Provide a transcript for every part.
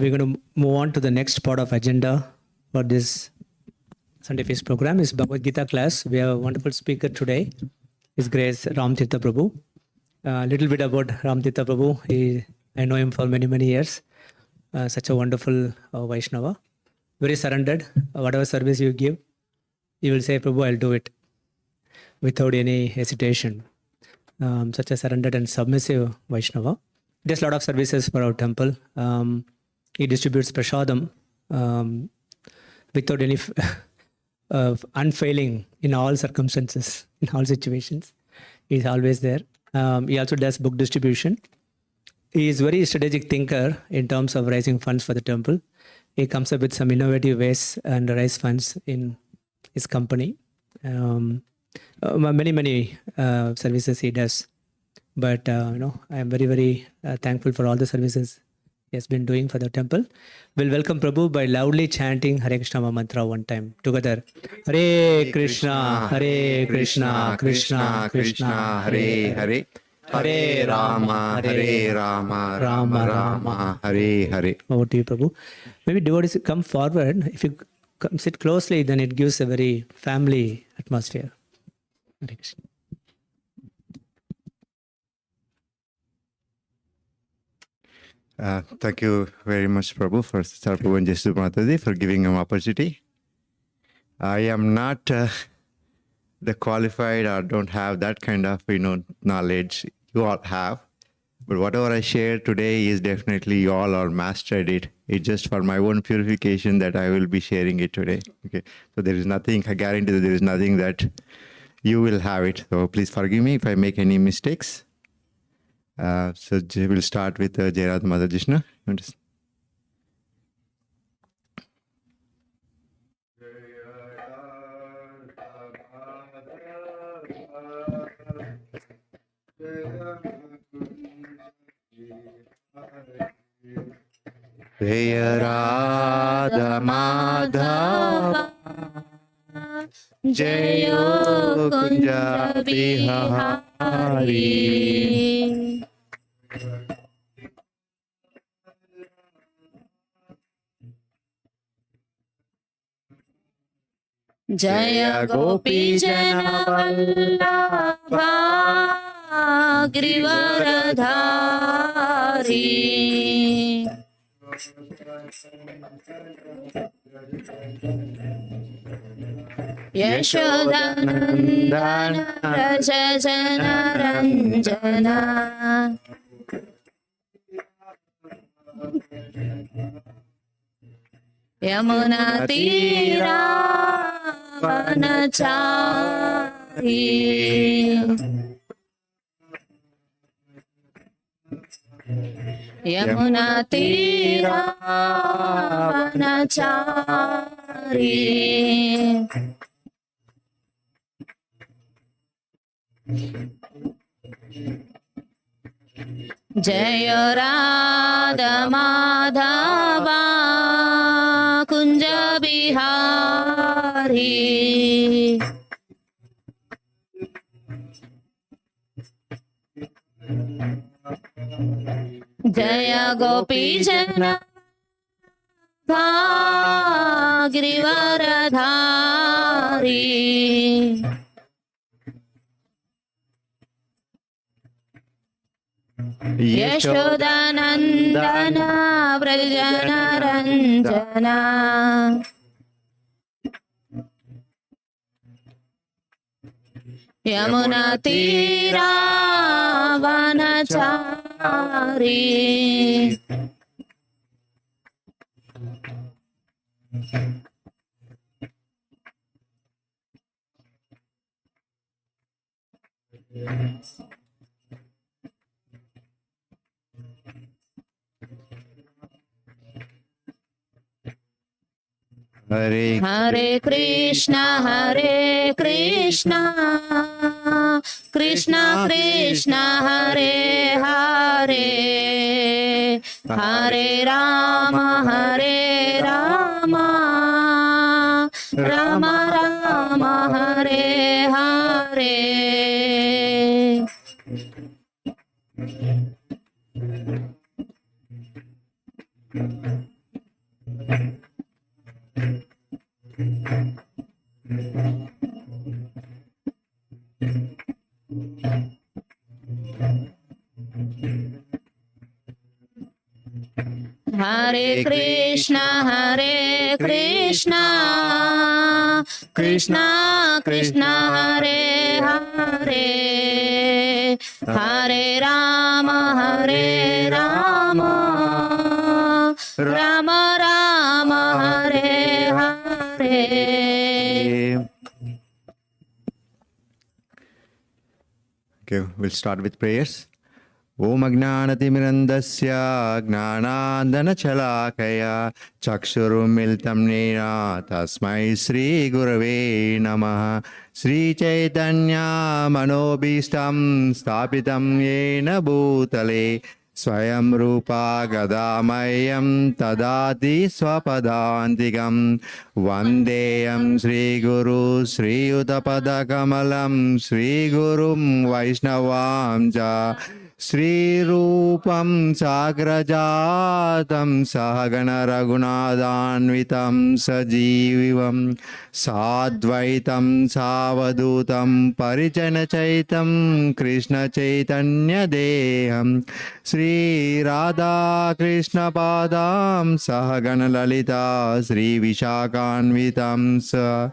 We're going to move on to the next part of agenda for this Sunday Feast program is Bhagavad Gita class. We have a wonderful speaker today, His Grace Ram Tirtha Prabhu. A little bit about Ram Tirtha Prabhu. I know him for many years. Such a wonderful Vaishnava. Very surrendered. Whatever service you give, you will say, Prabhu, I'll do it without any hesitation. Such a surrendered and submissive Vaishnava. Does a lot of services for our temple. He distributes prasadam without any unfailing in all circumstances, in all situations. He's always there. He also does book distribution. He is very strategic thinker in terms of raising funds for the temple. He comes up with some innovative ways and raise funds in his company. Many services he does. But I am very thankful for all the services he has been doing for the temple. We'll welcome Prabhu by loudly chanting Hare Krishna mantra one time together. Hare Krishna, Hare Krishna, Krishna Krishna, Hare Hare, Hare Rama, Rama Rama, Hare Hare. Over to you, Prabhu. Maybe devotees come forward. If you sit closely, then it gives a very family atmosphere. Hare Krishna. Thank you very much, Prabhu, for Sir Prabhu and Jesu Mataji for giving him opportunity. I am not the qualified or don't have that kind of knowledge you all have, but whatever I share today is definitely you all are mastered it. It's just for my own purification that I will be sharing it today. Okay, so there is nothing. I guarantee that there is nothing that you will have it. So please forgive me if I make any mistakes. So we'll start with Jai Mother Krishna. Jai Radha Madhava Jai Kunja Bihari Jaya Gopi Jana Vallabha Grivaradhari Yashodanandana Raja Jana Ranjana Yamuna Tira Vanachari Yamuna Tira Vanachari Jaya Radha Madhava Kunja Bihari Jaya Gopi Jana Grivaradhari Yashodanandana Vrajana Ranjana Yamuna Tira Vanachari Hare Krishna, Krishna Krishna, Hare Hare, Hare Rama, Rama Rama, Hare Hare. Hare Krishna, Hare Krishna, Krishna Krishna, Hare Hare, Hare Rama, Hare Rama, Rama Rama, Hare Hare. Okay, we'll start with prayers. Om Agnanatimirandasya Gnanandanachalakaya Chakshurumiltam Nena Tasmai Sri Gurave Namaha Sri Chaitanya Manobhistam Stapitam Yena Bhutale Swayam Rupa Gadamayam Tadati Swapadantikam Vandeyam Sri Guru Sri Uttapada Kamalam Sri Gurum Vaishnavam Ja Sri Rupam Sagrajatam Sahagana Raghunathanvitam Sajivam Sadvaitam Savadutam Parijana Chaitam Krishna Chaitanya Deham Sri Radha Krishna Padam Sahagana Lalita Sri Vishakanvitam Sa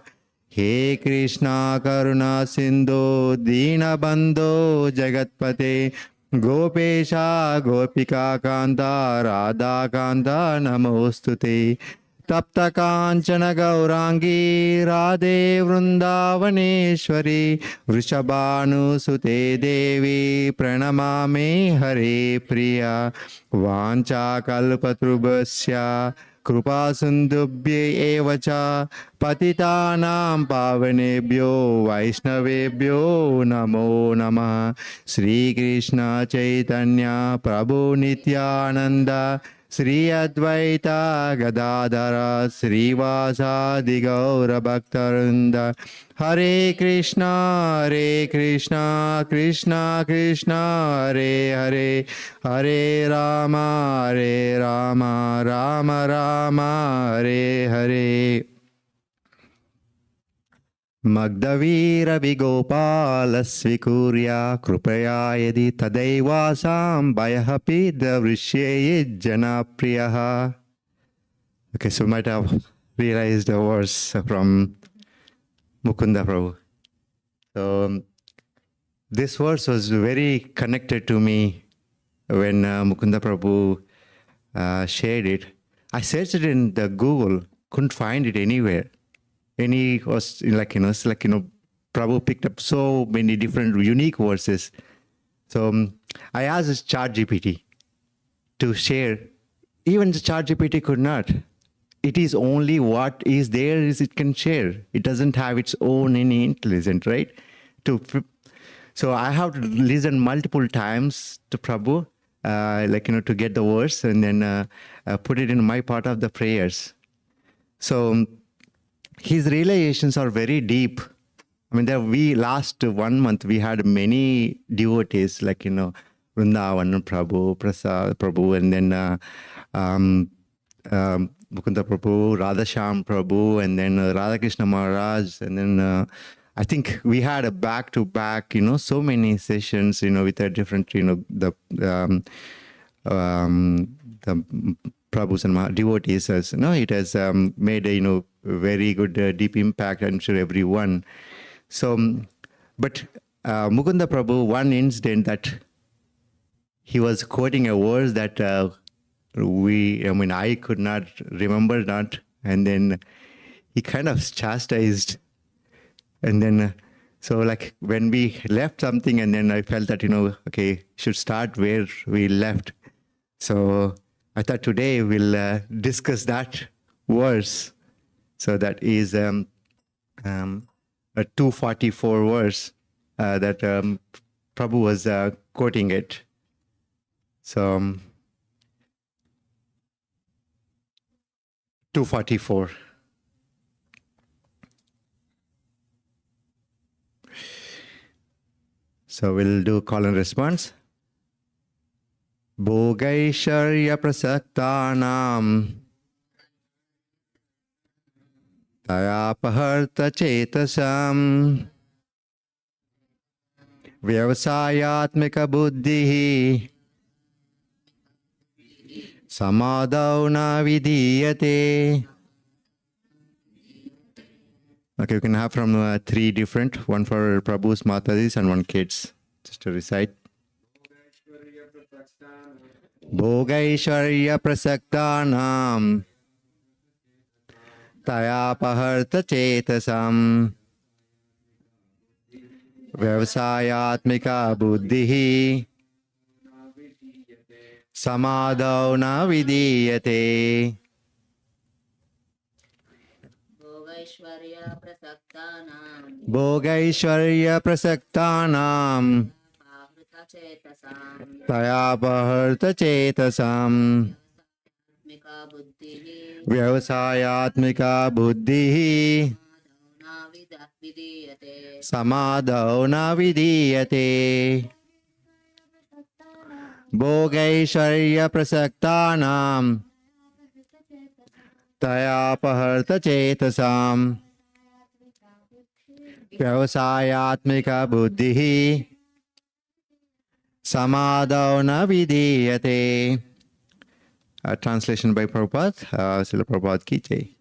He Krishna Karuna Sindhu Dina Bandho Jagatpate Gopesha Gopika Kanta Radha Kanta Namostute Tapta Kanchana Gaurangi Radhe Vrindavaneshwari Vrishabhanu Sute Devi Pranamame Hare Priya Vancha Kalpatrubhasya Krupa Sindhubhye Evacha Patitanam Pavanebhyo Vaishnavebhyo Namo Namah Sri Krishna Chaitanya Prabhu Nityananda Sri Advaita Gadadhara Srivasadi Gaura Bhaktarinda Hare Krishna Krishna Krishna Hare Hare Hare Rama Rama Rama Hare Hare Magdavira Vigopala Svikurya Krupaya Yadi Tadaivasam Bhayahapi Davrishyaya Janapriyaha. Okay, so you might have realized the verse from Mukunda Prabhu. So this verse was very connected to me when Mukunda Prabhu shared it. I searched it in the Google, couldn't find it anywhere. Any was Prabhu picked up so many different unique verses. So I asked ChatGPT to share. Even the ChatGPT could not. It is only what is there is it can share. It doesn't have its own any intelligence, right? So I have to listen multiple times to Prabhu, to get the verse and then put it in my part of the prayers. So his realizations are very deep. I mean, last 1 month we had many devotees Vrindavan Prabhu, Prasad Prabhu, and then Mukunda Prabhu, Radhasham Prabhu, and then Radha Krishna Maharaj, and then I think we had a back-to-back, so many sessions, with a different, the Prabhus and devotees. It has made a very good deep impact, I'm sure everyone. So, but Mukunda Prabhu, one incident that he was quoting a verse that I could not remember not, and then he kind of chastised, and then when we left something, and then I felt that okay, should start where we left. So I thought today we'll discuss that verse. So that is a 244 verse that Prabhu was quoting it. So 244. So we'll do call and response. Bhogaisharya prasaktanam tayapaharta chetasam vyavasayatmika buddhihi Samadau na vidiyate. Okay, you can have from three different, one for Prabhu's, Mataji's, and one kids. Just to recite. Bhogaishwarya prasaktanam tayapaharta chetasam vyavasayatmika buddhihi samadau na vidiyate. Bhogaishwarya prasaktanam Bhogaishwarya prasaktanam ahrita chetasam tayapaharta chetasam mika buddhihi vyavasayatmika buddhihi madhavna vidiyate. samadau na vidiyate. Bhogaishwarya prasaktanam tayapaharta chetasam vyavasayatmika buddhihi samadau na vidiyate. Translation by Prabhupada, Srila Prabhupada ki jai.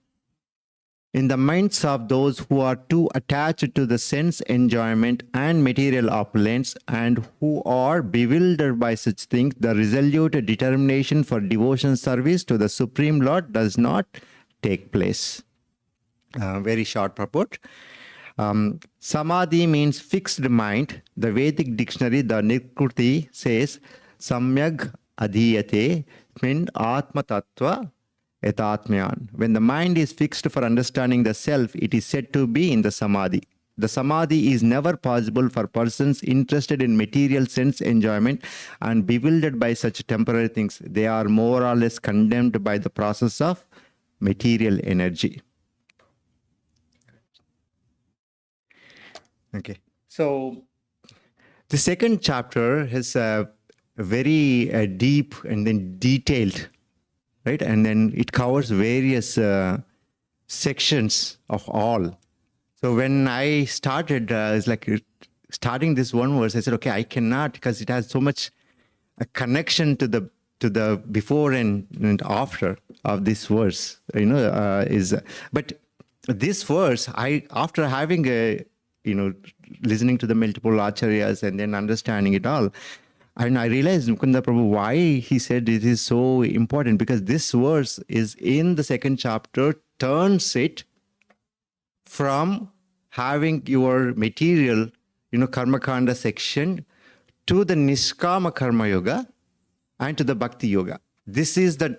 In the minds of those who are too attached to the sense enjoyment and material opulence and who are bewildered by such things, the resolute determination for devotion service to the Supreme Lord does not take place. Very short purport. Samadhi means fixed mind. The Vedic dictionary, the Nikruti, says Samyag Adhiyate means Atma Tattva Etatmyan. When the mind is fixed for understanding the self, it is said to be in the Samadhi. The Samadhi is never possible for persons interested in material sense enjoyment and bewildered by such temporary things. They are more or less condemned by the process of material energy. Okay, so the second chapter is very deep and then detailed, right? And then it covers various sections of all. So when I started, it's like starting this one verse, I said, okay, I cannot, because it has so much a connection to the before and after of this verse, but this verse, after having listening to the multiple acharyas and then understanding it all, and I realized, Mukunda Prabhu, why he said it is so important, because this verse is in the second chapter, turns it from having your material, karma kanda section to the niskama karma yoga and to the bhakti yoga. This is the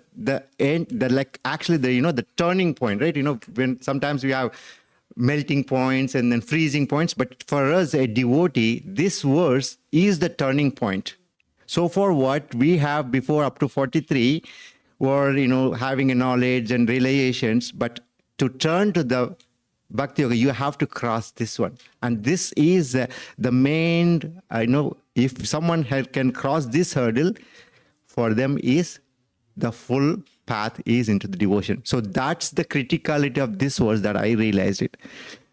end, the turning point, right? When sometimes we have melting points and then freezing points, but for us, a devotee, this verse is the turning point. So for what we have before up to 43 were, having a knowledge and realizations, but to turn to the Bhakti Yoga, you have to cross this one. And this is the main, if someone can cross this hurdle, for them is the full path is into the devotion. So that's the criticality of this verse that I realized it.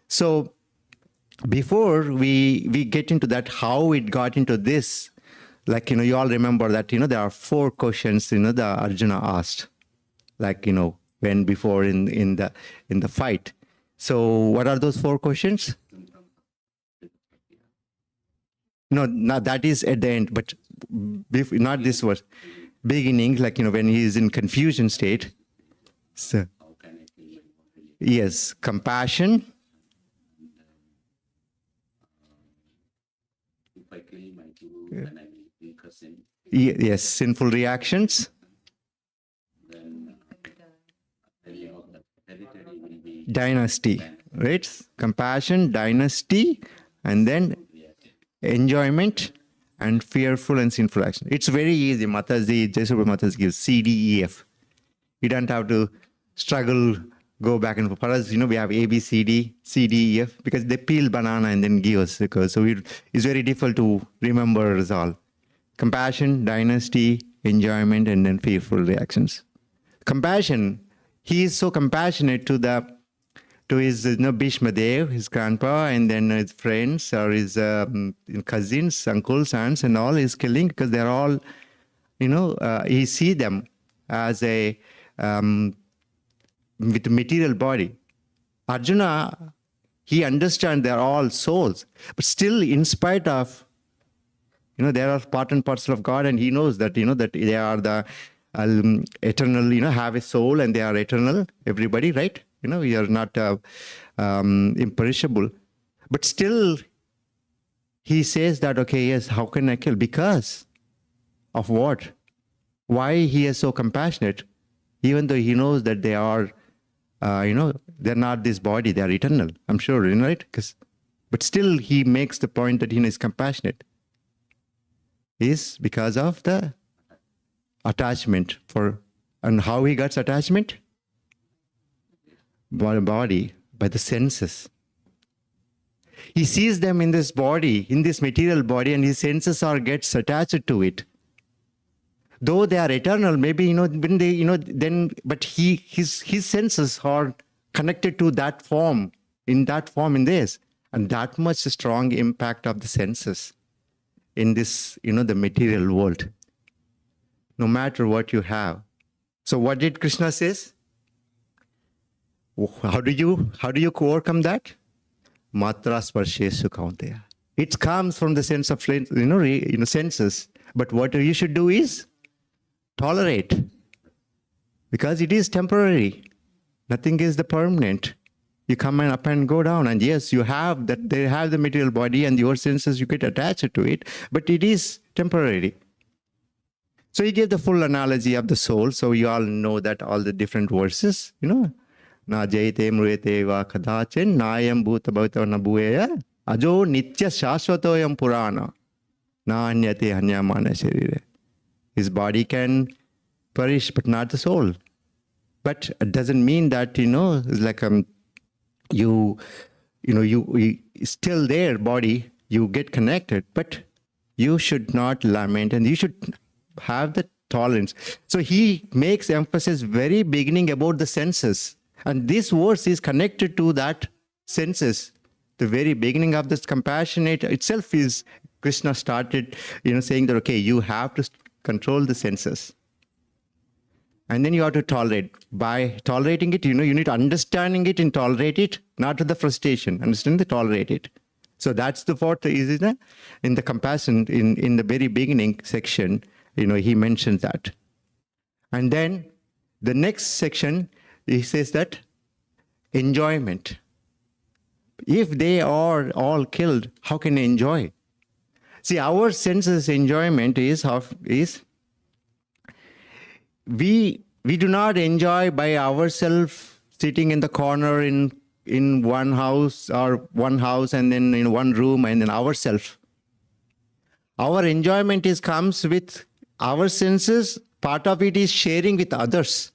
So before we get into that, how it got into this, like, you all remember that, there are 4 questions, the Arjuna asked, like, when before in the fight. So what are those 4 questions? No, that is at the end, but not this verse. Beginning, like, when he is in confusion state. So, yes, compassion. If I kill my guru, then I will incur sin. Yes, sinful reactions. Then the of the hereditary will be Dynasty, right? Compassion, dynasty, and then enjoyment, and fearful and sinful action. It's very easy. Mataji, Jaisubra Mataji gives C, D, E, F. You don't have to struggle, go back and forth. For us, we have A, B, C, D, C, D, E, F, because they peel banana and then give us. So it's very difficult to remember us all. Compassion, dynasty, enjoyment, and then fearful reactions. Compassion, he is so compassionate to his Bhishma Dev, his grandpa, and then his friends or his cousins, uncles, aunts, and all is killing, because they're all, he see them as a with material body. Arjuna, he understands they are all souls, but still, in spite of, there are part and parcel of God, and he knows that, that they are the eternal, have a soul and they are eternal, everybody, right? We are not imperishable. But still, he says that, okay, yes, how can I kill? Because of what? Why he is so compassionate, even though he knows that they are, they're not this body, they are eternal, I'm sure, right? But still, he makes the point that he is compassionate. Is because of the attachment and how he gets attachment? By the body, by the senses. He sees them in this body, in this material body, and his senses gets attached to it. Though they are eternal, maybe, when they, then, but his senses are connected to that form, in this. And that much strong impact of the senses in this, the material world. No matter what you have. So what did Krishna says? How do you overcome that? Matra sparshesu kaunteya. It comes from the sense of, senses. But what you should do is tolerate. Because it is temporary. Nothing is the permanent. You come up and go down. And yes, you have that, they have the material body and your senses, you get attached to it, but it is temporary. So he gave the full analogy of the soul. So you all know that all the different verses, Na jayate mruyate va kadachin nayam bhuta bhavata nabueya ajo nitya shashvatoyam purana na anyate hanyamana sharire. His body can perish, but not the soul. But it doesn't mean that, it's like you still there, body, you get connected, but you should not lament and you should have the tolerance. So he makes emphasis very beginning about the senses. And this verse is connected to that senses. The very beginning of this compassionate itself is, Krishna started, saying that, okay, you have to control the senses. And then you have to tolerate. By tolerating it, you need to understanding it and tolerate it, not to the frustration. Understand the tolerate it. So that's the what is in the compassion, in the very beginning section, he mentions that. And then the next section, he says that enjoyment. If they are all killed, how can they enjoy? See, our senses enjoyment is we do not enjoy by ourselves sitting in the corner in one house and then in one room and then ourselves. Our enjoyment comes with our senses. Part of it is sharing with others.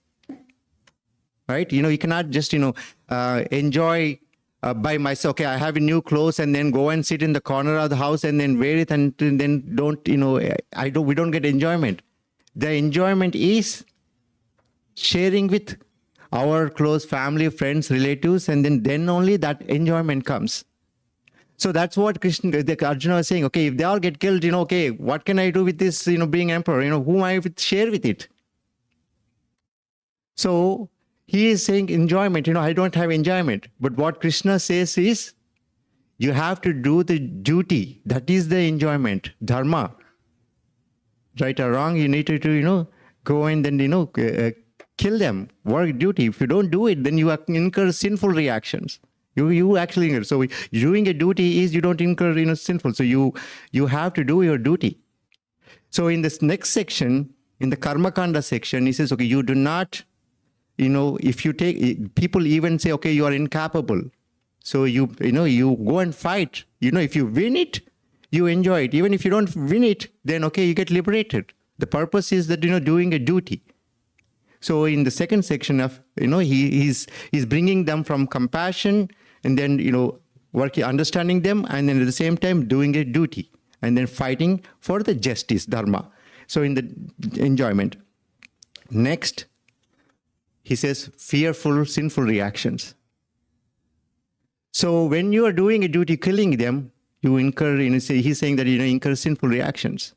Right? You cannot just, enjoy by myself. Okay, I have a new clothes and then go and sit in the corner of the house and then wear it and then we don't get enjoyment. The enjoyment is sharing with our close family, friends, relatives, and then only that enjoyment comes. So that's what Arjuna was saying. Okay, if they all get killed, okay, what can I do with this, being emperor? Whom I share with it? So he is saying enjoyment, I don't have enjoyment. But what Krishna says is, you have to do the duty. That is the enjoyment, dharma. Right or wrong, you need to, go and then, kill them, work duty. If you don't do it, then you incur sinful reactions. You actually incur. So doing a duty is you don't incur, sinful. So you have to do your duty. So in this next section, in the Karma Kanda section, he says, okay, you do not, if you take, people even say, okay, you are incapable. So you go and fight. If you win it, you enjoy it. Even if you don't win it, then okay, you get liberated. The purpose is that, doing a duty. So in the second section of, he's bringing them from compassion and then, working, understanding them, and then at the same time doing a duty and then fighting for the justice, dharma. So in the enjoyment. Next, he says fearful, sinful reactions. So when you are doing a duty, killing them, you incur, he's saying that, incur sinful reactions.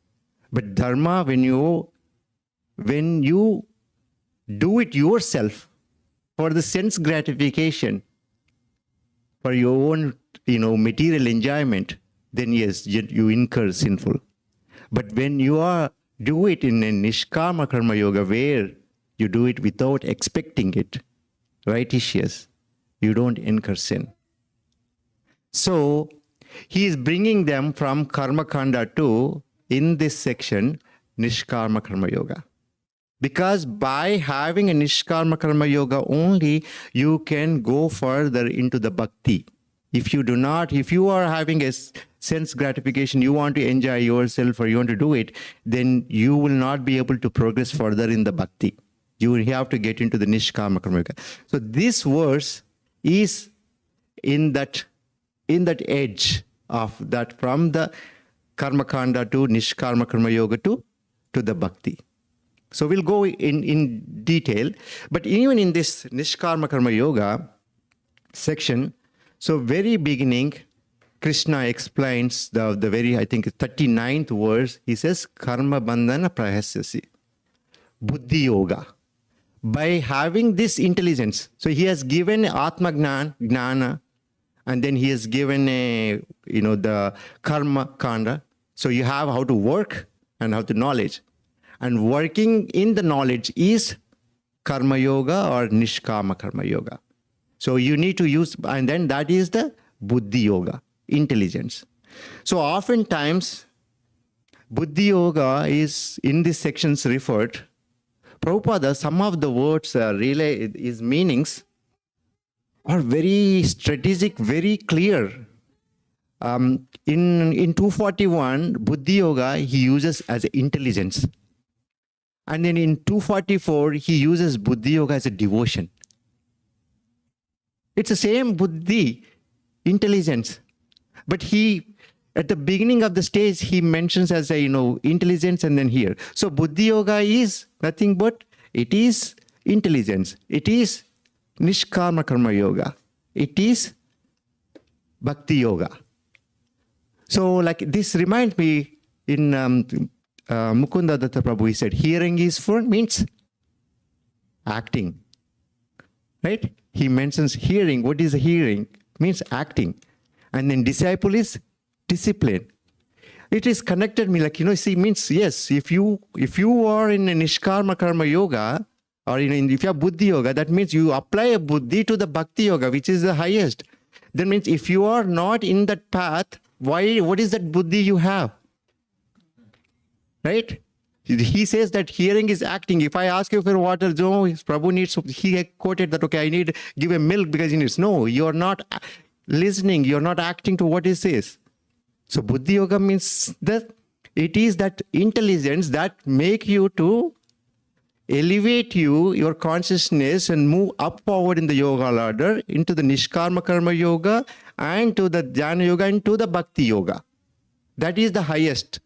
But dharma, when you do it yourself for the sense gratification, for your own, material enjoyment, then yes, you incur sinful. But when you do it in a nishkama karma yoga, where you do it without expecting it, righteous, you don't incur sin. So he is bringing them from karma kanda to, in this section, nishkarma karma yoga. Because by having a nishkarma karma yoga only, you can go further into the bhakti. If you are having a sense gratification, you want to enjoy yourself or you want to do it, then you will not be able to progress further in the bhakti. You will have to get into the nishkarma karma yoga. So this verse is in that edge of that, from the karma kanda to nishkarma karma yoga to the bhakti. So we'll go in detail. But even in this nishkarma karma yoga section, so very beginning, Krishna explains the very, I think, 39th verse. He says, karma bandhana prahasyasi, buddhi yoga. By having this intelligence, so he has given atma gnana, and then he has given the karma kanda. So you have how to work and how to knowledge. And working in the knowledge is karma yoga or nishkama karma yoga. So you need to use, and then that is the buddhi yoga, intelligence. So oftentimes, buddhi yoga is in these sections referred. Prabhupada, some of the words really, his meanings are very strategic, very clear. In 241, buddhi yoga he uses as intelligence. And then in 244, he uses buddhi yoga as a devotion. It's the same buddhi, intelligence. But he, at the beginning of the stage, he mentions as intelligence, and then here. So buddhi yoga is nothing but, it is intelligence. It is nishkarma karma yoga. It is bhakti yoga. So like this reminds me in Mukunda Datta Prabhu, he said, hearing is for means acting. Right? He mentions hearing. What is hearing? Means acting. And then disciple is discipline. It is connected me means yes, if you are in a nishkarma karma yoga, or if you have buddhi yoga, that means you apply a buddhi to the bhakti yoga, which is the highest. That means if you are not in that path, what is that buddhi you have? Right? He says that hearing is acting. If I ask you for water, no, Prabhu needs, he quoted that, okay, I need give him milk because he needs. No, you're not listening, you're not acting to what he says. So buddhi yoga means that it is that intelligence that make you to elevate your consciousness and move up forward in the yoga ladder into the nishkarma karma yoga and to the jnana yoga and to the bhakti yoga. That is the highest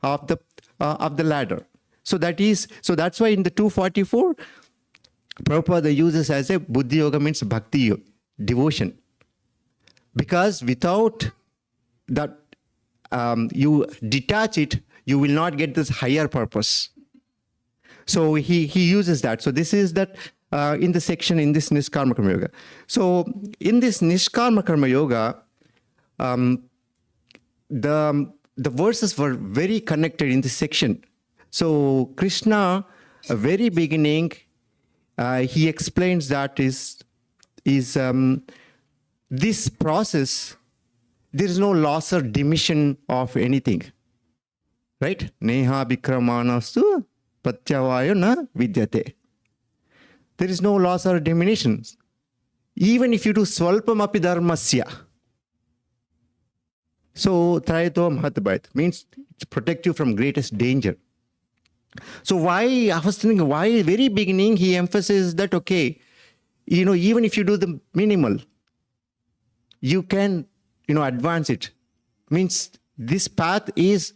of the ladder. So that's why in the 244, Prabhupada uses as a buddhi yoga means bhakti yoga, devotion. Because without that, you detach it, you will not get this higher purpose. So he uses that. So this is that in the section in this Nishkarma Karma Yoga. So in this Nishkarma Karma Yoga, the verses were very connected in this section. So Krishna, very beginning, he explains that is this process, there is no loss or diminution of anything. Right? Neha bikramanastu pratyavayo na vidyate. There is no loss or diminution. Even if you do swalpam api dharmasya. So trayato mahatbhayat means to protect you from greatest danger. So I was thinking, why very beginning he emphasizes that, okay, even if you do the minimal, you can, advance it. Means this path is,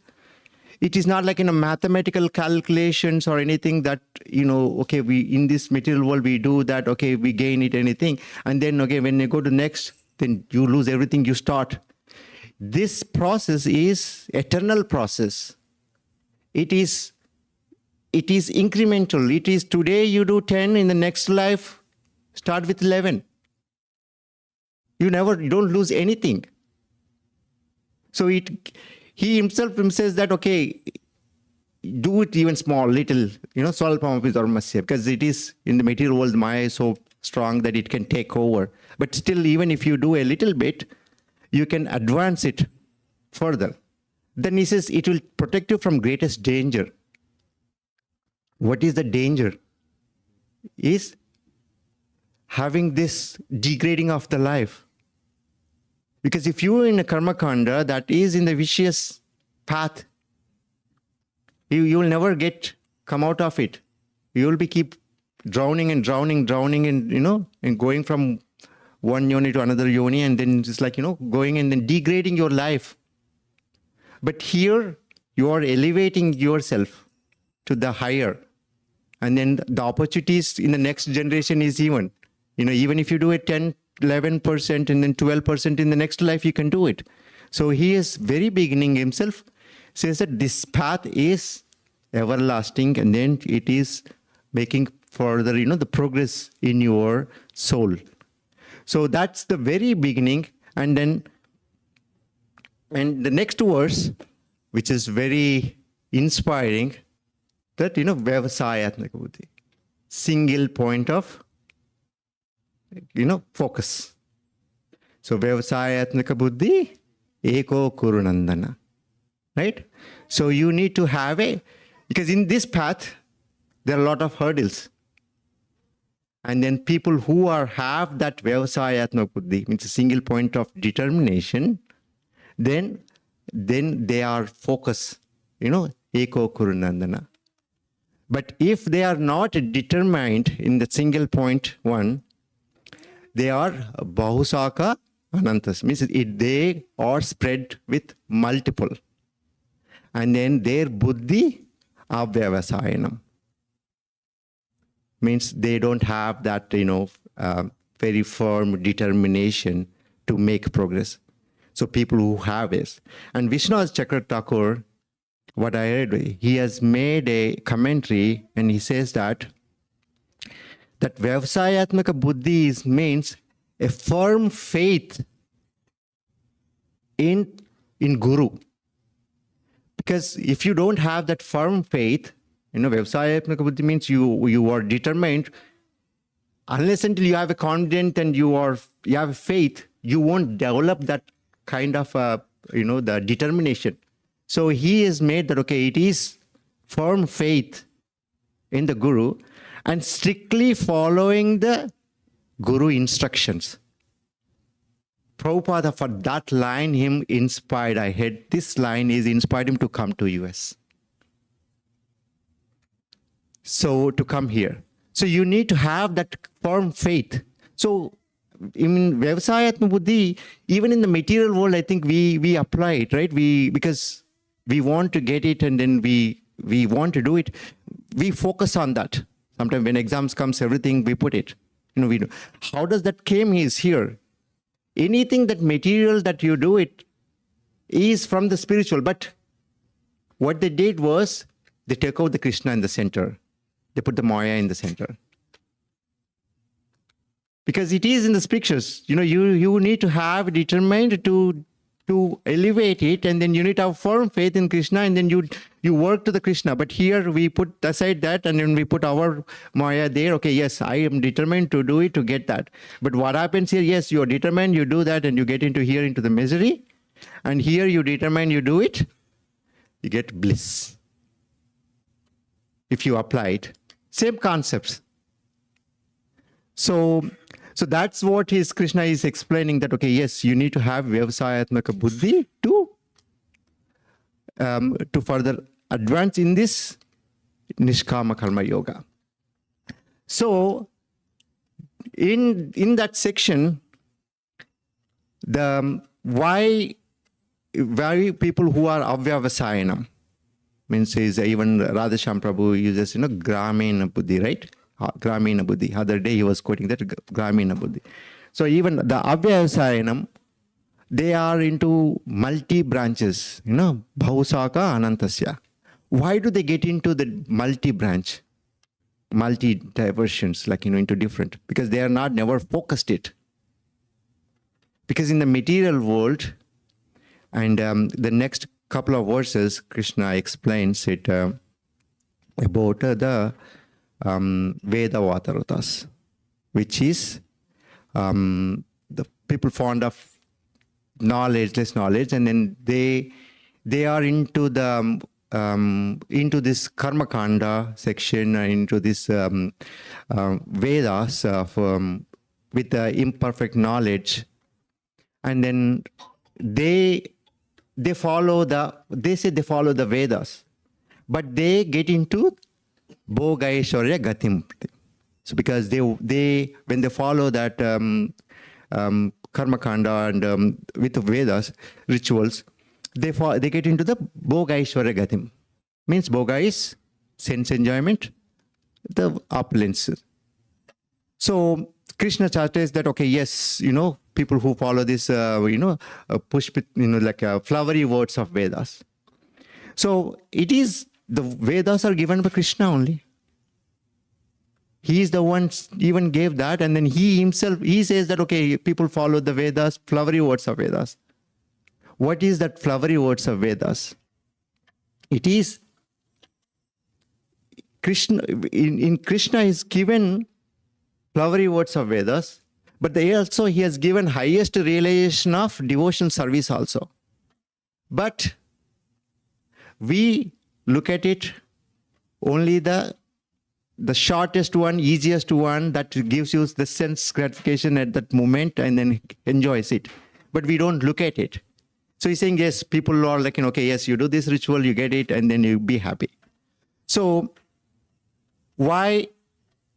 it is not like in a mathematical calculations or anything that, okay, we in this material world, we do that, okay, we gain it, anything. And then, okay, when you go to next, then you lose everything you start. This process is eternal process. It is it is incremental. It is today you do 10, in the next life, start with 11. You don't lose anything. So he himself says that, okay, do it even small, little, swalpamapi dharmasya, because it is in the material world, Maya is so strong that it can take over. But still, even if you do a little bit, you can advance it further. Then he says it will protect you from greatest danger. What is the danger? Is having this degrading of the life. Because if you are in a karma kanda that is in the vicious path, you will never come out of it. You will keep drowning and going from one yoni to another yoni, and then just going and then degrading your life. But here you are elevating yourself to the higher, and then the opportunities in the next generation is even if you do it 10, 11% and then 12% in the next life, you can do it. So he is very beginning himself says that this path is everlasting, and then it is making further, the progress in your soul. So that's the very beginning. And the next verse, which is very inspiring, that, Vyavasayatmaka Buddhi, single point of, focus. So Vyavasayatmaka Buddhi, Eko Kurunandana. Right? So you need to have because in this path, there are a lot of hurdles. And then people who have that Vyavasayatmaka Buddhi, means a single point of determination, then they are focused, Eko Kurunandana. But if they are not determined in the single point one, they are Bahusaka Anantas, means they are spread with multiple. And then their Buddhi Avyavasayanam, means they don't have that, very firm determination to make progress. So people who have this. And Vishnu's Chakra Thakur, what I read, he has made a commentary and he says that Vyavasayatmaka Buddhi means a firm faith in Guru. Because if you don't have that firm faith, Vyavasayatmaka Buddhi means you are determined. Unless until you have a confidence and you have faith, you won't develop that kind of the determination. So he has made that, okay, it is firm faith in the Guru and strictly following the Guru instructions. Prabhupada, for that line, him inspired. I heard this line is inspired him to come to US. So to come here. So you need to have that firm faith. So in Vyavasayatmaka Buddhi, even in the material world, I think we apply it, right? Because we want to get it and then we want to do it. We focus on that. Sometimes when exams comes, everything we put it. We do. How does that came is here. Anything that material that you do it is from the spiritual. But what they did was they took out the Krishna in the center. They put the Maya in the center. Because it is in the scriptures. You need to have determined to elevate it, and then you need to have firm faith in Krishna, and then you work to the Krishna. But here we put aside that, and then we put our Maya there. Okay, yes, I am determined to do it to get that. But what happens here? Yes, you are determined, you do that, and you get into the misery. And here you determine, you do it, you get bliss. If you apply it. Same concepts. So that's what Krishna is explaining, that, okay, yes, you need to have Vyavasayatmaka Buddhi to further advance in this Nishkama Karma Yoga. So in that section, why people who are Avyavasayanam, means is even Radhasham Prabhu uses, Gramina Buddhi, right? Gramina Buddhi. Other day he was quoting that Gramina Buddhi. So even the Avyavasayanam, they are into multi branches, Bhausaka Anantasya. why do they get into the multi-branch, multi-diversions, like, into different? Because they are not never focused it. Because in the material world, and the next couple of verses, Krishna explains it about the Veda Vatarutas, which is the people fond of knowledge, less knowledge, and then they are into the into this karma kanda section, into this Vedas with the imperfect knowledge, and then they follow the Vedas, but they get into Bhoga Aishwarya Gatim. So because they when they follow that karma kanda and with the Vedas rituals, they get into the Bhoga Aishwarya Gatim. Means Bhoga is sense enjoyment, the opulence. So Krishna charges that, okay, yes, people who follow this, push, like flowery words of Vedas. So it is, the Vedas are given by Krishna only. He is the one even gave that, and then he himself, he says that, okay, people follow the Vedas, flowery words of Vedas. What is that flowery words of Vedas? It is Krishna, in Krishna is given flowery words of Vedas, but he has given highest realization of devotional service also. But we look at it only the shortest one, easiest one that gives you the sense gratification at that moment and then enjoys it. But we don't look at it. So he's saying, yes, people are like, okay, yes, you do this ritual, you get it, and then you be happy. So why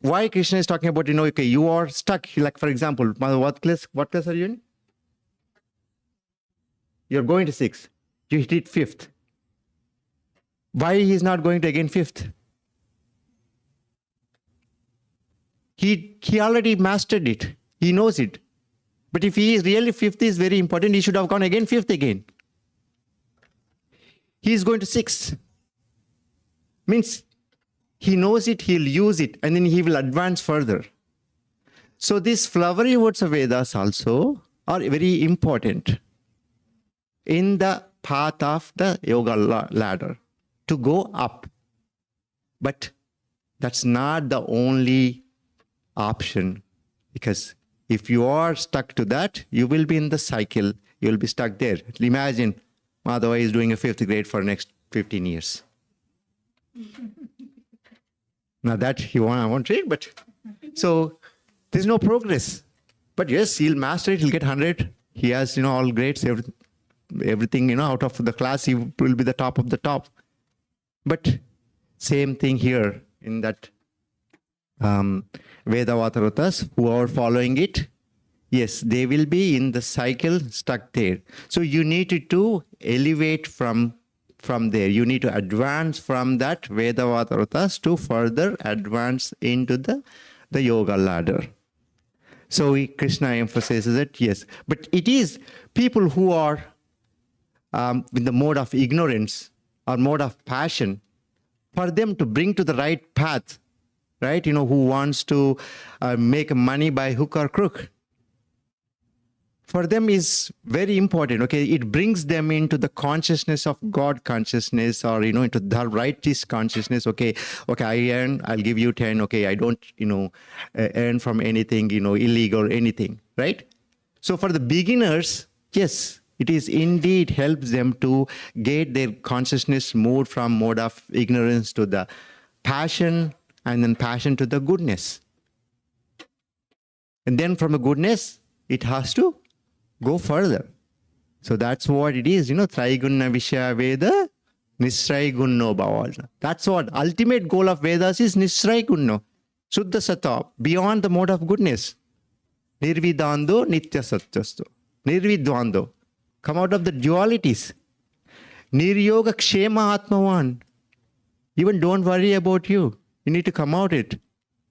Krishna is talking about, okay, you are stuck. Like, for example, what class are you in? You're going to 6th. You hit it 5th. Why he's not going to again 5th? He already mastered it. He knows it. But if he is really 5th is very important, he should have gone again 5th again. He is going to 6th. Means he knows it, he'll use it, and then he will advance further. So these flowery words of Vedas also are very important in the path of the yoga ladder to go up. But that's not the only option, because if you are stuck to that, you will be in the cycle, you will be stuck there. Imagine Madhava is doing a 5th grade for the next 15 years. Now that I won't read, but so there's no progress. But yes, he'll master it, he'll get 100. He has, all grades, everything, out of the class, he will be the top of the top. But same thing here in that Veda Vatarutas who are following it. Yes, they will be in the cycle stuck there. So you need to elevate from there. You need to advance from that Veda Vatarutas to further advance into the yoga ladder. So Krishna emphasizes that, yes. But it is people who are in the mode of ignorance or mode of passion, for them to bring to the right path, right? Who wants to make money by hook or crook. For them is very important, okay? It brings them into the consciousness of God consciousness, or, into the righteous consciousness. Okay, I earn, I'll give you 10. Okay, I don't, earn from anything, illegal or anything, right? So for the beginners, yes, it is indeed helps them to get their consciousness moved from mode of ignorance to the passion, and then passion to the goodness. And then from the goodness, it has to go further. So that's what it is, Trigunna Vishya Veda, Nisray Gunno Bhaval. That's what ultimate goal of Vedas is, Nisray Gunno, Shuddha Sattva, beyond the mode of goodness. Nirvidando Nitya Satyasto. Nirvidvando. Come out of the dualities. Niryoga Kshema Atmavan. Even don't worry about you. You need to come out it.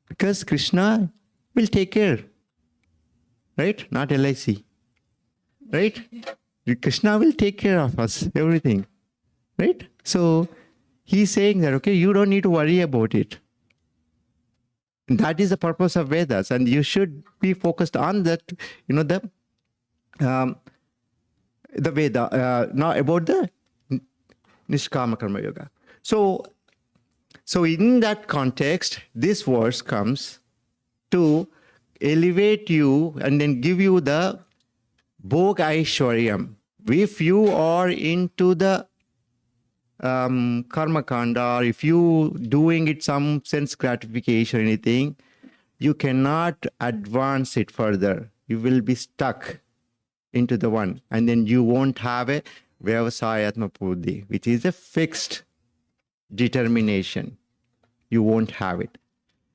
Because Krishna will take care. Right? Not LIC. Right? Krishna will take care of us, everything. Right? So he's saying that, okay, you don't need to worry about it. That is the purpose of Vedas, and you should be focused on that, the Veda, not about the Nishkama Karma Yoga. So in that context, this verse comes to elevate you and then give you the Bhoga Aishwaryam. If you are into the karma kanda, or if you doing it some sense gratification or anything, you cannot advance it further. You will be stuck into the one, and then you won't have a vyavasayatma buddhi, which is a fixed determination. You won't have it.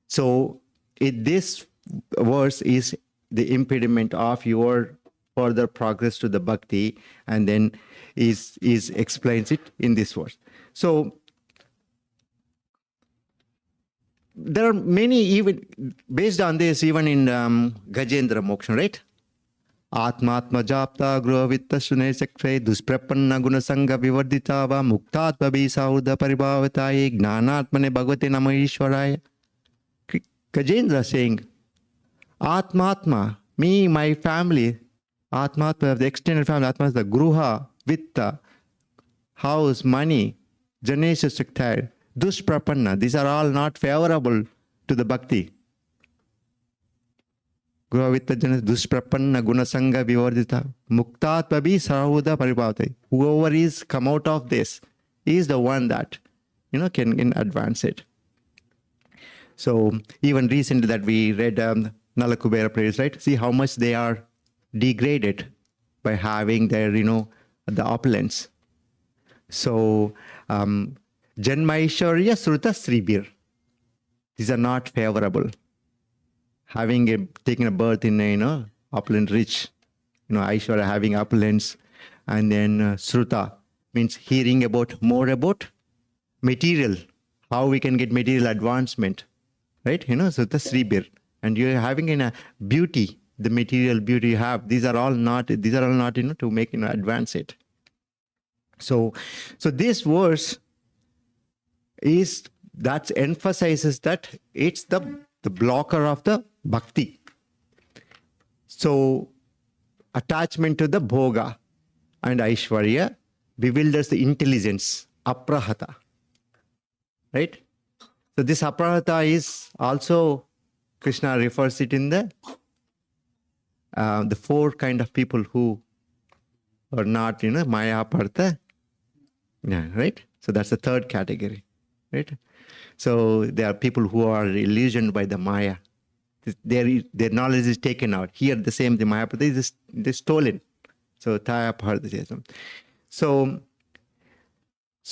So this verse is the impediment of your further progress to the bhakti, and then is explains it in this verse. So there are many, even based on this, even in Gajendra Moksha, right? Atmatma japta gruhavitta sunay sakre dusprapanna gunasanga vivardita va muktatva bisauda paribhavataye gnanatmane bhagavate nama ishwaraya. Gajendra saying, Atmatma, me, my family, Atmatma, the extended family, Atma is the gruha, vitta, house, money, janesha sakthar, dusprapanna, these are all not favorable to the bhakti. Gruha, vitta, janesha, dusprapanna, gunasanga, vivardita, muktatvabi, sarhuda, paribhavate. Whoever is come out of this is the one that, can advance it. So even recently that we read Nalakubera prayers, right? See how much they are degraded by having their, the opulence. So, Janmaishwarya Sruta Sribir. These are not favorable. Taking a birth in a, opulent rich, Aishwarya having opulence, and then Sruta means hearing more about material, how we can get material advancement, right? Sruta Sribir. And you're having in a beauty, the material beauty you have. These are all not, to make, advance it. So this verse that emphasizes that it's the blocker of the bhakti. So attachment to the bhoga and aishwarya bewilders the intelligence, aprahata. Right? So this aprahata is also, Krishna refers it in the four kind of people who are not, maya partha. Yeah, right? So that's the third category, right? So there are people who are illusioned by the maya. Their knowledge is taken out. Here the same, the maya partha is stolen. So taya partha. So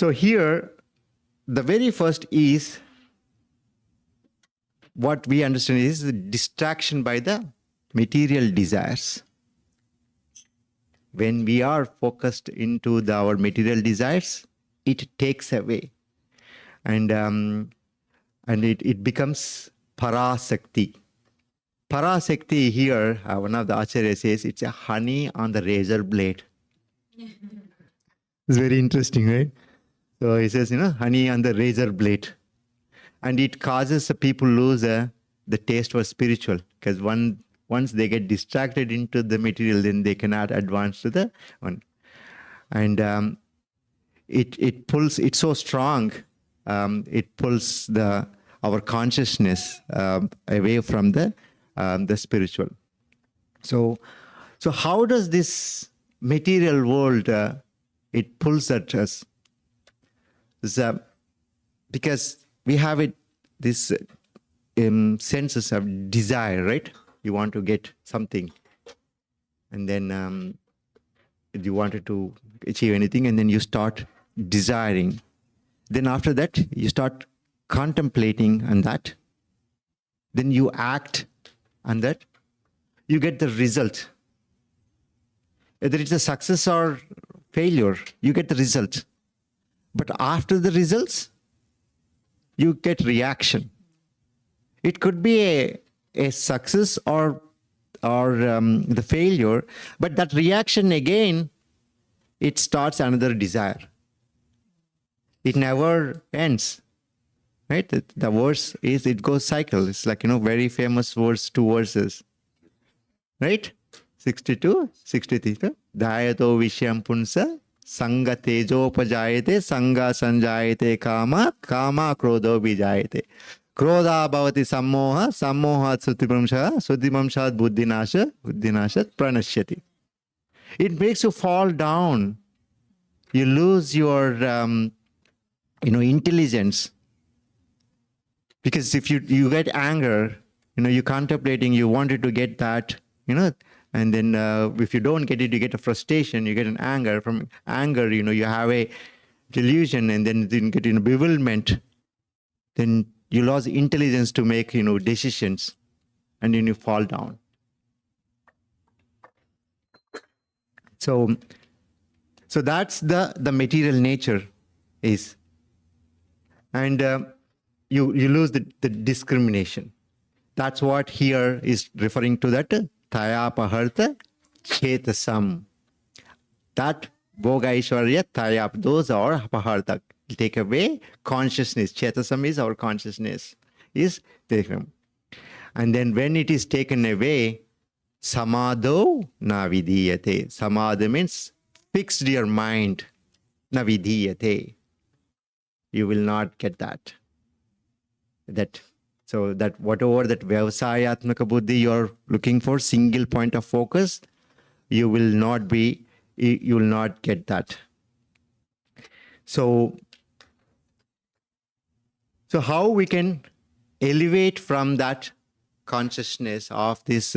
here, the very first is, what we understand is the distraction by the material desires. When we are focused into our material desires, it takes away. And it becomes parasakti. Parasakti here, one of the acharyas says, it's a honey on the razor blade. It's very interesting, right? So he says, honey on the razor blade. And it causes the people lose the taste for spiritual, because once they get distracted into the material, then they cannot advance to the one. And it pulls, it's so strong, it pulls our consciousness away from the spiritual. So how does this material world, it pulls at us? Because we have this senses of desire, right? You want to get something, and then you wanted to achieve anything, and then you start desiring. Then after that, you start contemplating on that. Then you act on that. You get the result. Whether it's a success or failure, you get the result. But after the results, you get reaction. It could be a success or the failure, but that reaction again, it starts another desire. It never ends. Right? The verse is, it goes cycle. It's like, very famous verse, 2 verses. Right? 62, 63. Dhayato vishyam punsa, sanga tejopajayate, sanga sanjayate kama, kama krodho vijayate. Krodha bhavati sammoha, sammohat sutipamsha, sutipamshat buddhinasha, buddhinashat pranashyati. It makes you fall down. You lose your, intelligence. Because if you get anger, you're contemplating, you wanted to get that, and then if you don't get it, you get a frustration, you get an anger. From anger, you have a delusion, and then you get in bewilderment. Then you lose intelligence to make, decisions, and then you fall down. So that's the material nature is. And you lose the discrimination. That's what here is referring to, that tayapaharta chetasam. That bhoga aishwarya tayap, those are apaharta. Take away consciousness. Chetasam is our consciousness. Is taken. And then when it is taken away, samadho na vidiyate. Samadhi means fixed your mind. Na vidiyate. You will not get that. So that whatever that vyavasayatmaka buddhi you're looking for, single point of focus, you will not get that. So how we can elevate from that consciousness of this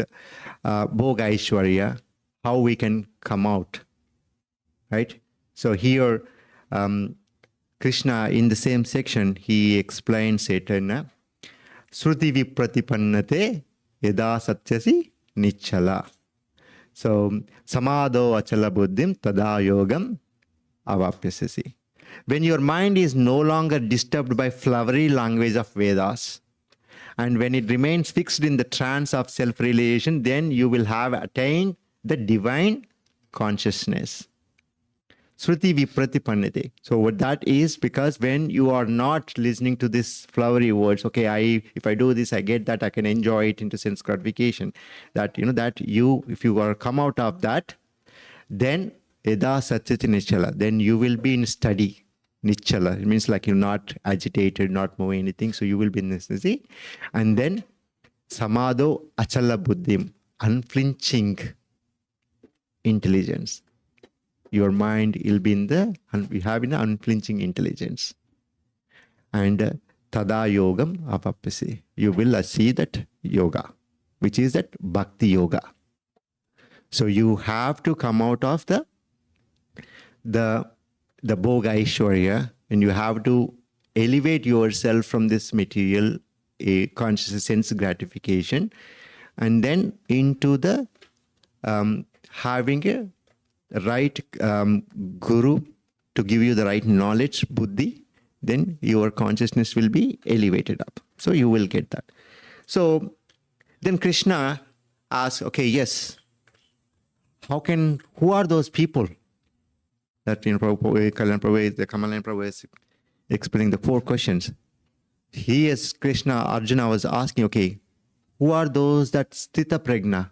bhoga aishwarya, how we can come out, right? So here Krishna, in the same section, he explains it in Sruti Vipratipannate Yada Satyasi Nichala. So, Samadho Achala Buddhim Tada Yogam Avapyasasi. When your mind is no longer disturbed by flowery language of Vedas, and when it remains fixed in the trance of self-realization, then you will have attained the divine consciousness. Sruti Vipratipannate. So what that is, because when you are not listening to this flowery words, okay, if I do this, I get that, I can enjoy it into sense gratification. That, if you are come out of that, then Eda Satyati Nichala, then you will be in study. Nichala, it means like you're not agitated, not moving anything, so you will be in this. And then Samadho Achala Buddhim, unflinching intelligence. Your mind will be we have an unflinching intelligence. And tada yogam avapyasi. You will see that yoga, which is that bhakti yoga. So you have to come out of the bhoga aishwarya, and you have to elevate yourself from this material conscious sense gratification, and then into the having a right guru to give you the right knowledge, buddhi, then your consciousness will be elevated up. So you will get that. So then Krishna asks, okay, yes, who are those people? That Kamalan Prabhu is explaining the 4 questions. Krishna, Arjuna was asking, okay, who are those that sthita prajna?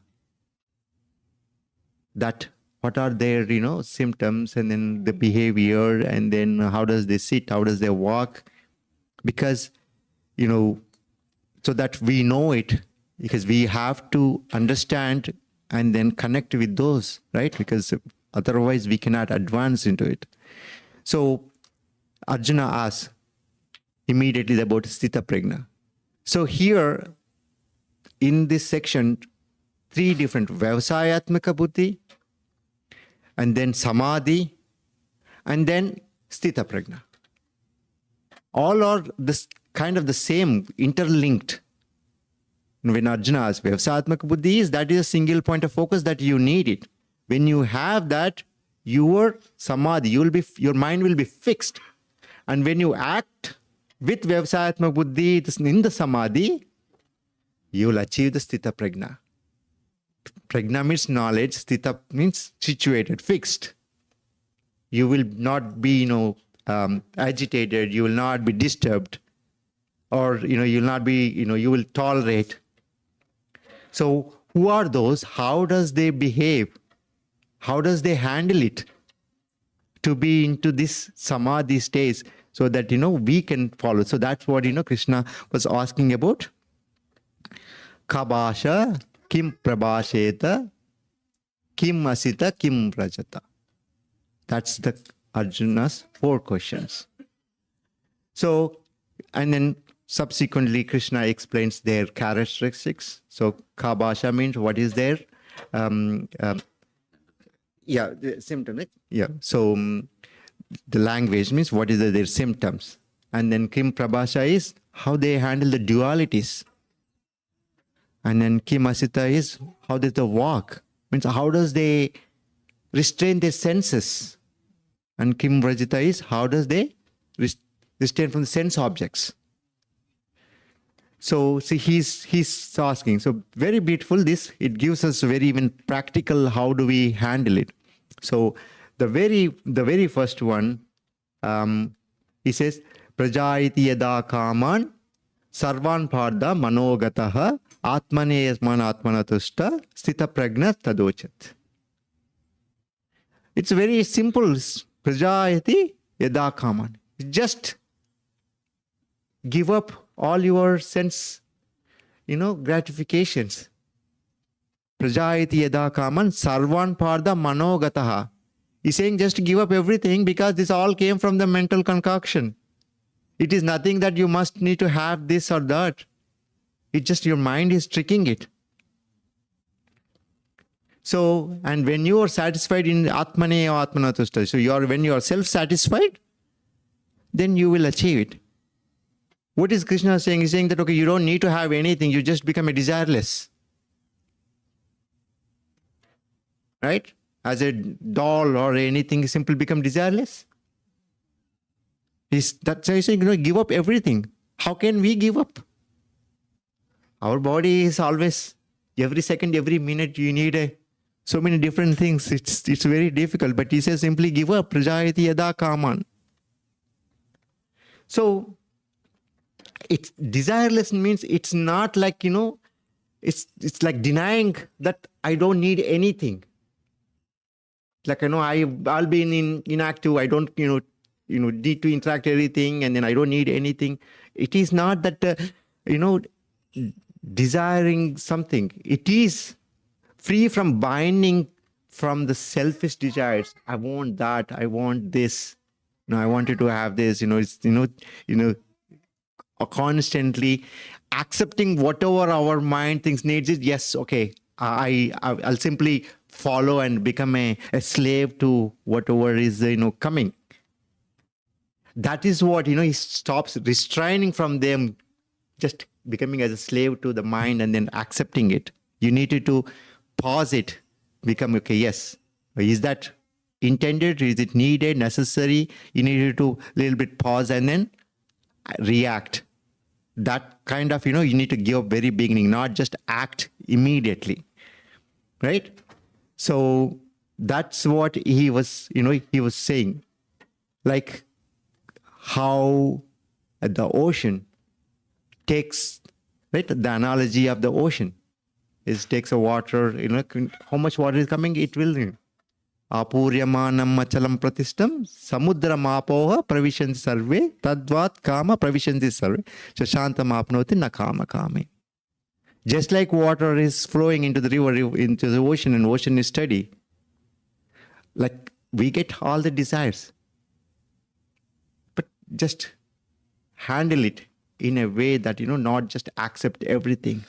That what are their, symptoms, and then the behavior, and then how does they sit, how does they walk? Because, so that we know it, because we have to understand and then connect with those, right? Because otherwise we cannot advance into it. So Arjuna asks immediately about sthita prajna. So here in this section, 3 different vyavasayatmaka buddhi, and then samadhi, and then sthita prajna. All are this kind of the same, interlinked. When Arjuna asks, vyavasayatmaka buddhi that is a single point of focus that you need it. When you have that, your samadhi, your mind will be fixed. And when you act with vyavasayatmaka buddhi in the samadhi, you will achieve the sthita prajna. Prajna means knowledge, sthita means situated, fixed. You will not be, agitated, you will not be disturbed, or you'll not be, you will tolerate. So who are those? How does they behave? How does they handle it to be into this samadhi stage, so that we can follow? So that's what Krishna was asking about. Kabasha kim prabhasheta kim asita kim rajata. That's the Arjuna's 4 questions. So, and then subsequently Krishna explains their characteristics. So kabasha means what is their the symptom, right? Yeah. So the language means what is their symptoms. And then kim prabhasha is how they handle the dualities. And then kim asita is how does they walk, means how does they restrain their senses. And kim rajita is how does they restrain from the sense objects. So see, he's asking. So very beautiful. This, it gives us very even practical. How do we handle it? So the very first one, he says, Prajayati yada kaman sarvan parda manogataha atmane atmanatushta stita pragna tadochat. It's very simple. Prajayati yada kaman. Just give up all your sense, gratifications. Prajayati yada kaman sarvan parda manogataha. He's saying just give up everything, because this all came from the mental concoction. It is nothing that you must need to have this or that. It's just your mind is tricking it. So, and when you are satisfied in Atmane or Atmanatushta, so when you are self-satisfied, then you will achieve it. What is Krishna saying? He's saying that, okay, you don't need to have anything, you just become a desireless. Right? As a doll or anything, simply become desireless. That's why he's saying, give up everything. How can we give up? Our body is always, every second, every minute, you need so many different things. It's very difficult. But he says simply give up. Prajayati yada kaman. So, it's desireless means it's not like, it's like denying that I don't need anything. Like, I'll be inactive. I don't, need to interact everything, and then I don't need anything. It is not that, desiring something. It is free from binding from the selfish desires. I want that. I want this. I wanted to have this. It's constantly accepting whatever our mind thinks needs it. Yes, okay. I'll simply follow and become a slave to whatever is coming. That is what he stops restraining from them, just becoming as a slave to the mind and then accepting it. You needed to pause it, become okay. Yes, is that intended? Is it needed? Necessary? You needed to little bit pause and then react. That kind of you need to give very beginning, not just act immediately, right? So that's what he was saying, like how the ocean takes, right? The analogy of the ocean is takes a water, how much water is coming, it will apuryamanam machalam pratistam samudram apoha pravishanti sarve tadvat kama pravishanti sarve shashantam apnoti na kama kame. Just like water is flowing into the river, into the ocean, and ocean is steady, like we get all the desires, but just handle it in a way that, not just accept everything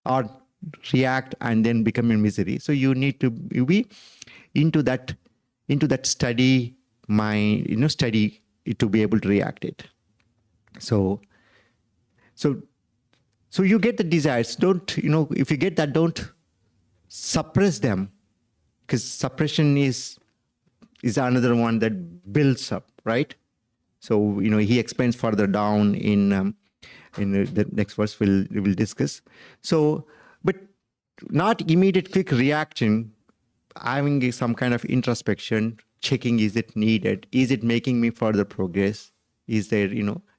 or react and then become in misery. So you need to be into that steady mind, steady to be able to react it. So you get the desires. Don't, if you get that, don't suppress them, because suppression is another one that builds up, right? So, he explains further down in the next verse we will discuss. So, but not immediate quick reaction, having some kind of introspection, checking, is it needed? Is it making me further progress? Is there,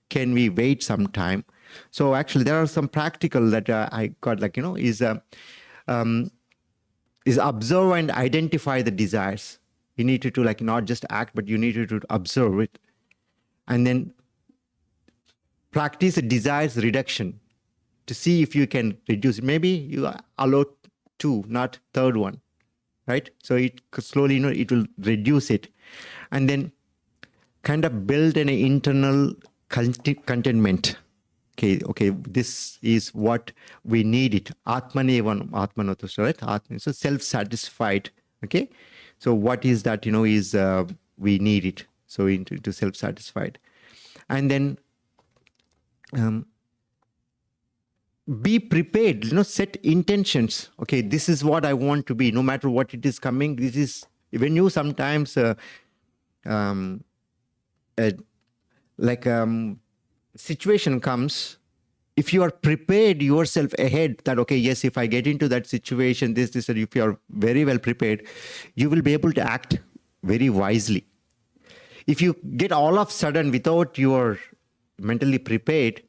can we wait some time? So actually there are some practical that I got, is observe and identify the desires. You need to not just act, but you need to observe it. And then practice a desires reduction to see if you can reduce it. Maybe you allow 2, not third one, right? So it slowly, it will reduce it. And then kind of build an internal contentment. Okay, this is what we need it. Atmanevam atmanotusha, right? Atman, so self-satisfied. Okay, so what is that? Is we need it. So into self-satisfied, and then be prepared. Set intentions. Okay, this is what I want to be. No matter what it is coming, this is when you sometimes situation comes, if you are prepared yourself ahead that, okay, yes, if I get into that situation, this, and if you are very well prepared, you will be able to act very wisely. If you get all of a sudden without your mentally prepared,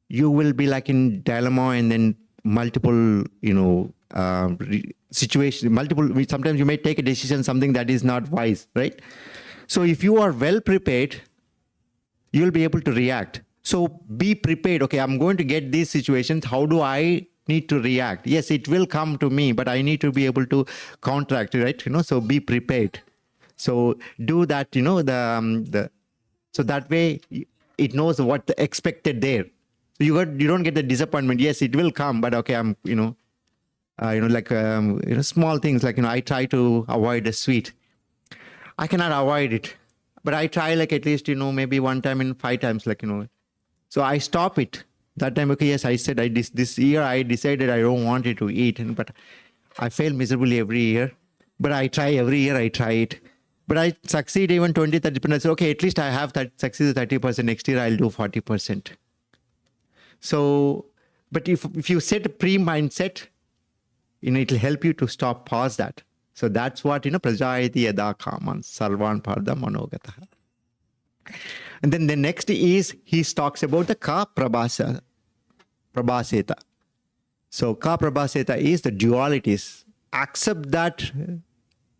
you will be like in dilemma and then multiple, situations, sometimes you may take a decision, something that is not wise, right? So if you are well prepared, you'll be able to react. So be prepared. Okay, I'm going to get these situations. How do I need to react? Yes, it will come to me, but I need to be able to counteract it, right? So be prepared. So do that, so that way it knows what the expected there. So you don't get the disappointment. Yes, it will come, but okay, I'm, small things like, I try to avoid a sweet. I cannot avoid it. But I try at least, maybe one time in 5 times, So I stop it. That time, okay, yes, I said this year I decided I don't want it to eat. But I fail miserably every year. But I try every year, I try it. But I succeed even 20, 30%. I say, okay, at least I have that succeeded 30%. Next year I'll do 40%. So, but if you set a pre-mindset, it'll help you to pause that. So that's what, prajayati yada kaman sarvan pardha manogataha. And then the next is, he talks about the ka prabhaseta. So ka prabhaseta is the dualities. Accept that.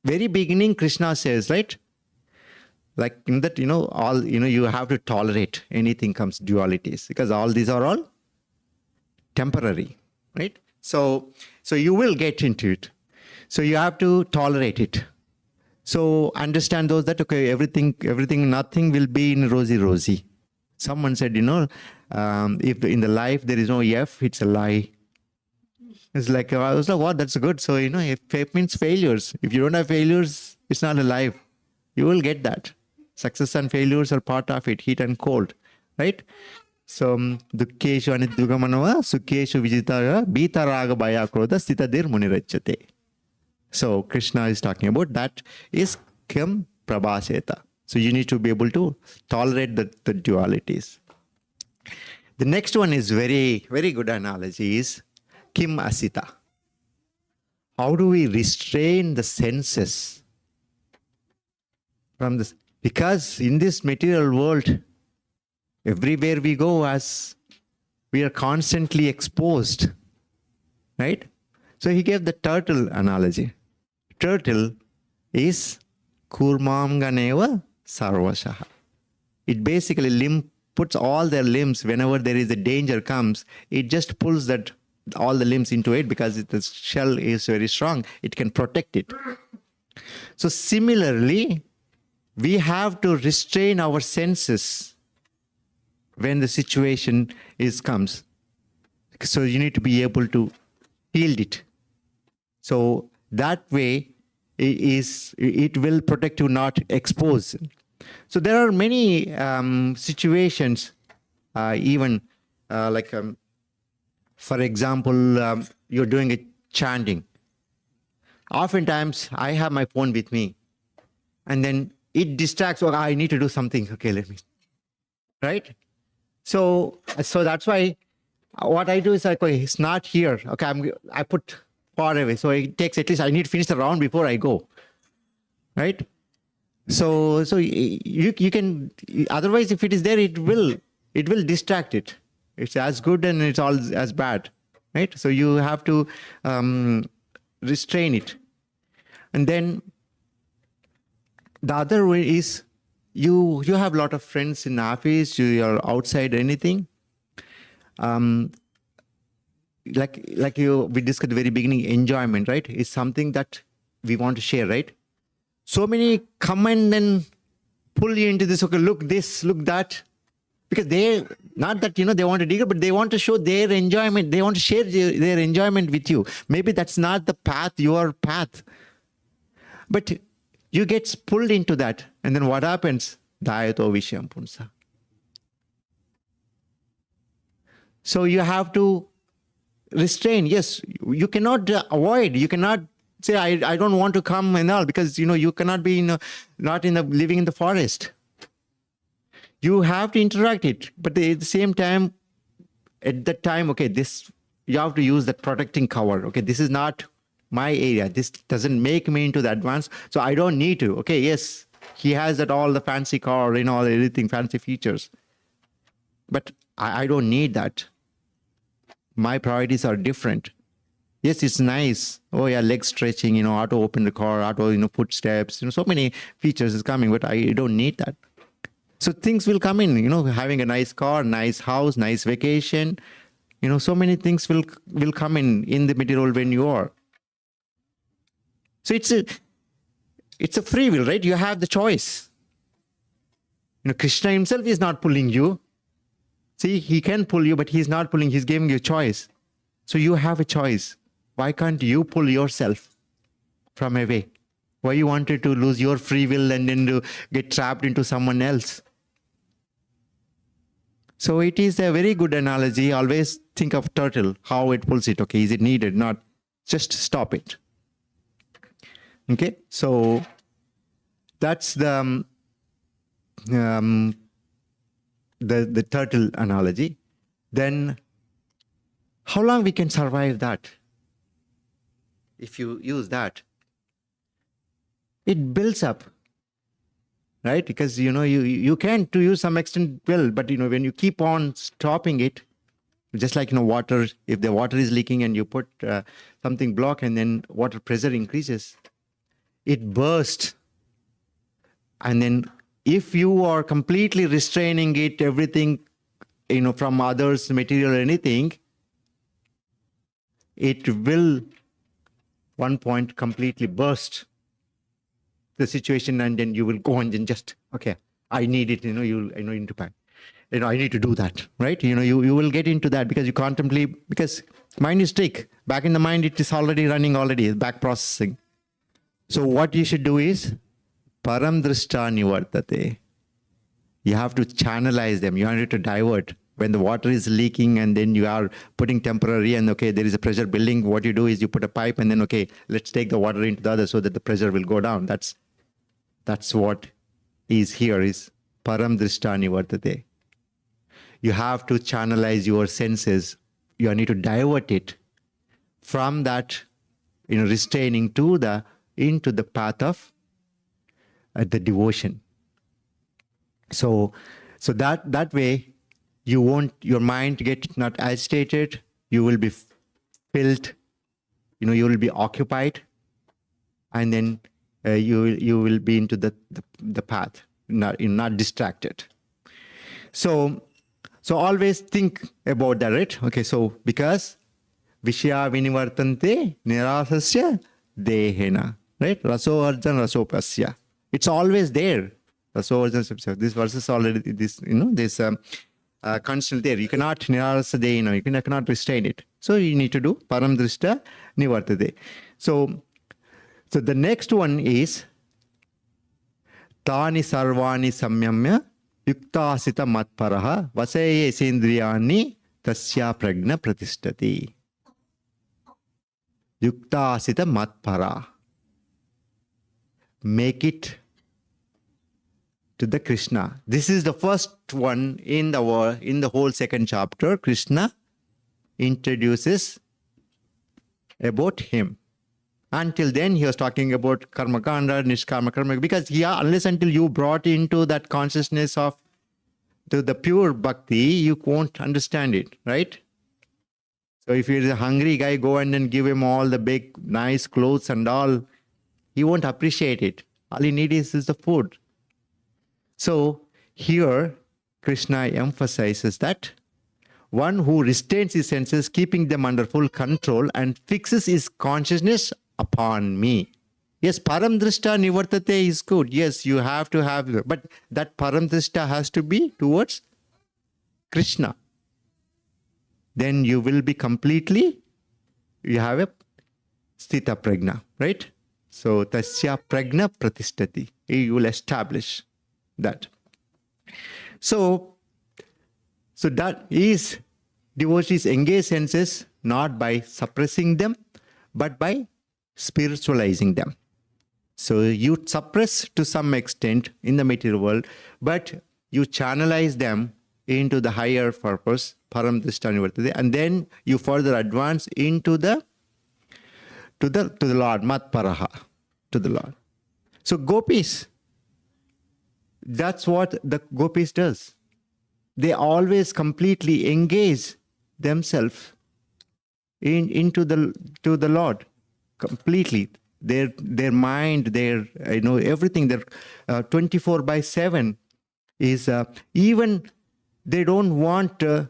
Very beginning, Krishna says, right? Like in that, all, you have to tolerate anything comes dualities, because all these are all temporary, right? So you will get into it. So you have to tolerate it. So understand those that, okay, everything, nothing will be in rosy. Someone said, if in the life there is no F, it's a lie. It's like, I was like, what? That's good. So, if F means failures. If you don't have failures, it's not a life. You will get that. Success and failures are part of it, heat and cold, right? So, dukkeshu aniddugamanava sukkeshu vijitara bita raga bhaya krodha sthitadir munirachyate. So Krishna is talking about that is kim prabhaseta. So you need to be able to tolerate the dualities. The next one is very, very good analogy is kim asita. How do we restrain the senses from this? Because in this material world, everywhere we go, as we are constantly exposed, right? So he gave the turtle analogy. Turtle is kurmam ganeva sarvashaha. It basically puts all their limbs, whenever there is a danger comes, it just pulls all the limbs into it, because the shell is very strong. It can protect it. So similarly, we have to restrain our senses when the situation comes. So you need to be able to feel it. So that way it will protect you, not expose. So there are many situations, even for example, you're doing a chanting. Oftentimes I have my phone with me, and then it distracts. Oh, I need to do something. Okay, let me. Right? So that's why what I do is okay, it's not here. Okay, I put far away. So it takes at least, I need to finish the round before I go. Right? So you can, otherwise if it is there, it will distract it. It's as good and it's all as bad, right? So you have to restrain it. And then the other way is you have a lot of friends in office, you are outside, anything. Like we discussed at the very beginning, enjoyment, right? Is something that we want to share, right? So many come and then pull you into this, okay, look this, look that. Because they, not that, they want to dig, but they want to show their enjoyment. They want to share their enjoyment with you. Maybe that's not the path, your path. But you get pulled into that. And then what happens? Dayato Vishyam Punsa. So you have to restrain. Yes, you cannot avoid. You cannot say, I don't want to come and all, because, you cannot be living in the forest. You have to interact it. But at the same time, at that time, okay, you have to use that protecting cover. Okay, this is not my area. This doesn't make me into the advance. So I don't need to. Okay, yes, he has all the fancy car, everything, fancy features. But I don't need that. My priorities are different. Yes, it's nice. Oh yeah, leg stretching, auto open the car, auto, footsteps, so many features is coming, but I don't need that. So things will come in, having a nice car, nice house, nice vacation, so many things will come in the material when you are. So it's a free will, right? You have the choice. Krishna himself is not pulling you. See, he can pull you, but he's not pulling, he's giving you a choice. So you have a choice. Why can't you pull yourself from away? Why you wanted to lose your free will and then to get trapped into someone else? So it is a very good analogy. Always think of turtle, how it pulls it. Okay, is it needed? Not just stop it. Okay, so that's the turtle analogy. Then how long we can survive that? If you use that, it builds up, right? Because you can to use some extent will, but when you keep on stopping it, just like water, if the water is leaking and you put something block and then water pressure increases, it bursts. And then if you are completely restraining it, everything, from others, material or anything, it will one point completely burst the situation, and then you will go and then just, okay, I need it, I need to pack. I need to do that, right? You will get into that because you contemplate, because mind is trick. Back in the mind, it is already running back processing. So what you should do is, param drishta nivartate. You have to channelize them. You have to divert. When the water is leaking and then you are putting temporary and okay, there is a pressure building, what you do is you put a pipe and then okay, let's take the water into the other so that the pressure will go down. That's what is here is param drishta nivartate. You have to channelize your senses. You need to divert it from that, restraining into the path of the devotion. So that way, your mind get not agitated. You will be filled. You will be occupied, and then you will be into the path, not distracted. So always think about that, right? Okay, so because Vishya vinivartante nirasasya dehena, right? Raso arjan rasopasya. It's always there. Raso arjan rasopasya. This verse is already this constant there. You cannot nirasa dehena. You cannot restrain it. So you need to do param drishta nivartate. So the next one is tani sarvani samyamya yuktasita matparaha vaseye sendriyani tasya pragna pratishtati. Yuktasita matpara. Make it to the Krishna. This is the first one in the whole second chapter. Krishna introduces about him. Until then, he was talking about karma kanda, nishkama karma, because unless until you brought into that consciousness of the pure bhakti, you won't understand it, right? So if you're a hungry guy, go and then give him all the big, nice clothes and all, he won't appreciate it. All he needs is the food. So here, Krishna emphasizes that one who restrains his senses, keeping them under full control, and fixes his consciousness upon me. Yes, param drishta nivartate is good. Yes, you have to have, but that param drishta has to be towards Krishna. Then you will be completely, you have a sthita prajna, right? So tasya prajna pratishtati. You will establish that. So that is devotees engage senses not by suppressing them, but by spiritualizing them. So you suppress to some extent in the material world, but you channelize them into the higher purpose, param drishta nivartate, and then you further advance into the Lord, mat paraha, to the Lord. So gopis, that's what the gopis does. They always completely engage themselves into the Lord completely. Their mind, their everything. Their 24/7 is even they don't want to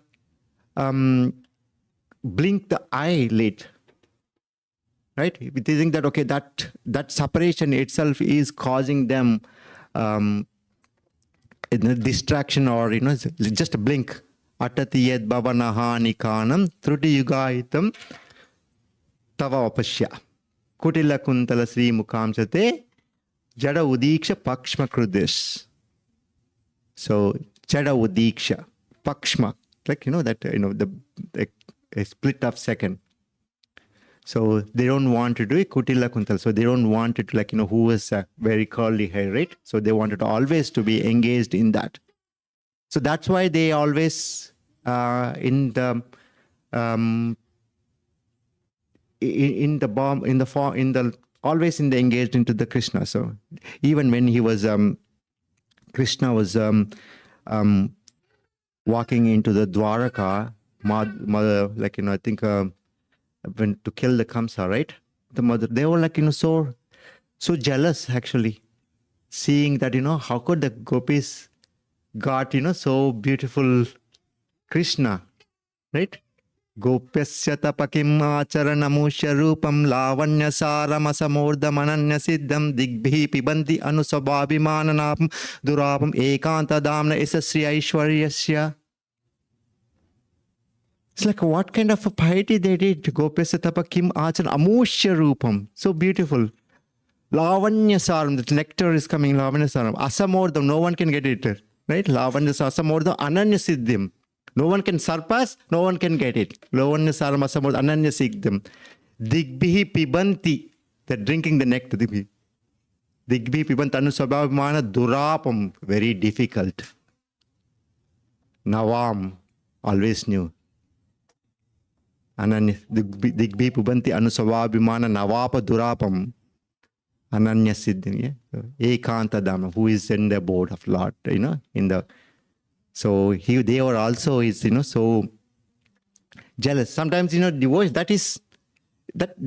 blink the eyelid. Right? They think that okay, that separation itself is causing them distraction, or just a blink. Atati yad bhavanaha nikanam truti yugaitam tava apashya kutila kuntala sri mukamsate jada udiksha pakshma krudis. So jada udiksha pakshma, like a split of second. So they don't want to do it kutila kuntal. So they don't want it who is very curly hair, right? So they wanted to always to be engaged in that. So that's why they always always engaged into the Krishna. So even when he was Krishna was walking into the Dwaraka, mother, I think. When to kill the Kamsa, right? The mother, they were so jealous actually, seeing that how could the gopis got so beautiful Krishna, right? Gopyasya tapakim acharanamusya rupam lavanya saramasa mananya siddham digbhi pibanti anusabhabimananapam durapam ekanta damna isasri aishwaryasya. It's like what kind of a piety they did. Gopesatapa kim achan amushya rupam. So beautiful. Lavanya saram. The nectar is coming. Lavanya saram. Asamordam. No one can get it. Right? Lavanya asamordam. Ananya siddhim. No one can surpass. No one can get it. Lavanya saram asamordam. Ananya siddhim. Digbihi pibanti. They're drinking the nectar. Digbihi pibanti anusabhavimana durapam. Very difficult. Navam. Always new. Ananya digbhi pubanti anusavabhimana navapa durapam ananya siddhim. Ekanta dhamma, who is in the board of Lord, in the. So they were also so jealous. Sometimes divorce, that